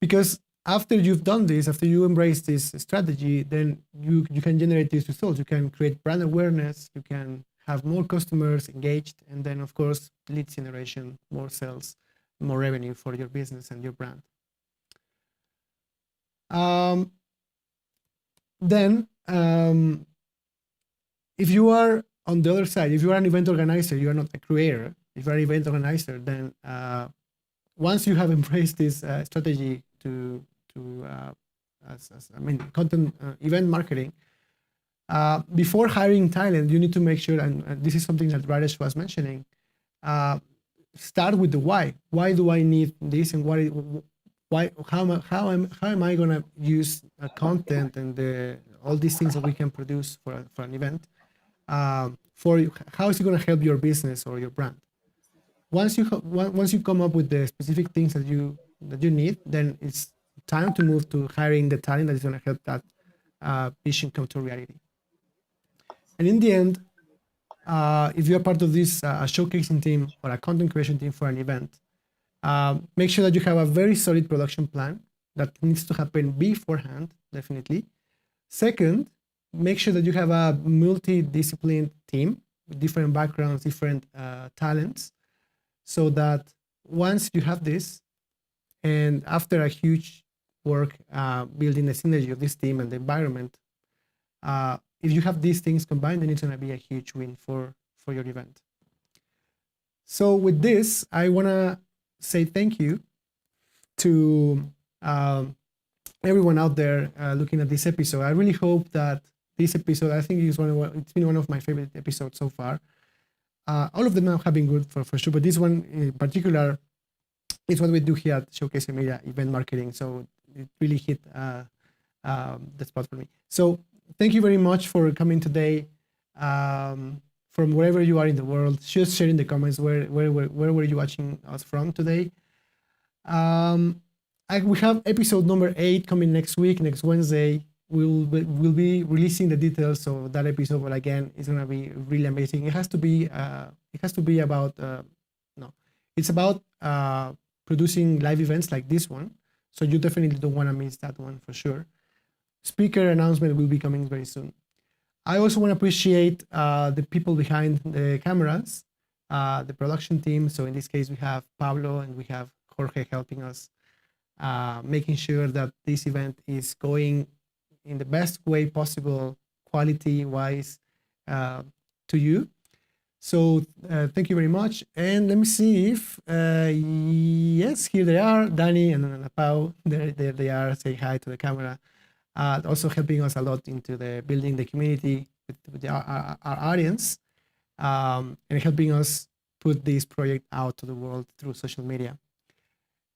Because after you've done this, after you embrace this strategy, then you can generate these results. You can create brand awareness, you can have more customers engaged, and then of course, lead generation, more sales, more revenue for your business and your brand. If you are on the other side, if you are an event organizer, you are not a creator, if you are an event organizer, then once you have embraced this strategy to content event marketing. Before hiring talent, you need to make sure, and this is something that Rajesh was mentioning, start with the why. Why do I need this, and how am I going to use content and all these things that we can produce for an event? How is it going to help your business or your brand? Once you come up with the specific things that you need, then it's time to move to hiring the talent that is going to help that vision come to reality. And in the end, if you're part of this showcasing team or a content creation team for an event, make sure that you have a very solid production plan that needs to happen beforehand, definitely. Second, make sure that you have a multidisciplined team with different backgrounds, different talents, so that once you have this, and after a huge work building the synergy of this team and the environment, if you have these things combined, then it's going to be a huge win for your event. So with this, I want to say thank you to everyone out there looking at this episode. I really hope that this episode, I think it's been one of my favorite episodes so far. All of them have been good for sure, but this one in particular is what we do here at Showcase Media Event Marketing. So it really hit the spot for me. So thank you very much for coming today from wherever you are in the world. Just share in the comments where were you watching us from today. We have episode number 8 coming next week, next Wednesday. We'll be releasing the details of that episode, but again, it's gonna be really amazing. It has to be about it's about producing live events like this one. So you definitely don't want to miss that one for sure. Speaker announcement will be coming very soon. I also want to appreciate the people behind the cameras, the production team. So in this case, we have Pablo and we have Jorge helping us, making sure that this event is going in the best way possible, quality-wise, to you. So thank you very much. And let me see if, yes, here they are, Danny and Pau, there they are, say hi to the camera. Also helping us a lot into the building the community with our audience, and helping us put this project out to the world through social media.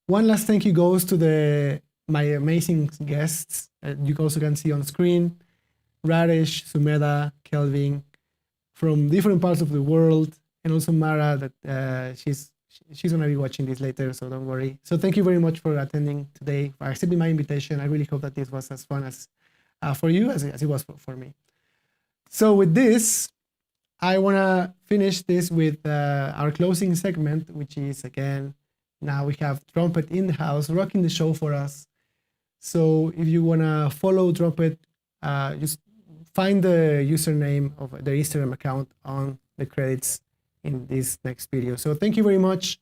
One last thank you goes to my amazing guests. You also can see on screen, Rajesh, Sumedha, Kelvin, from different parts of the world, and also Mara, that she's going to be watching this later, so don't worry. So thank you very much for attending today, for accepting my invitation. I really hope that this was as fun as for you as it was for me. So with this, I want to finish this with our closing segment, which is, again, now we have Trumpet in the house, rocking the show for us. So if you want to follow Trumpet, just find the username of their Instagram account on the credits in this next video. So thank you very much.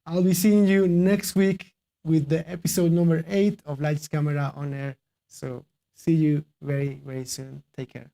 I'll be seeing you next week with the episode number 8 of Lights Camera on Air. So see you very, very soon. Take care.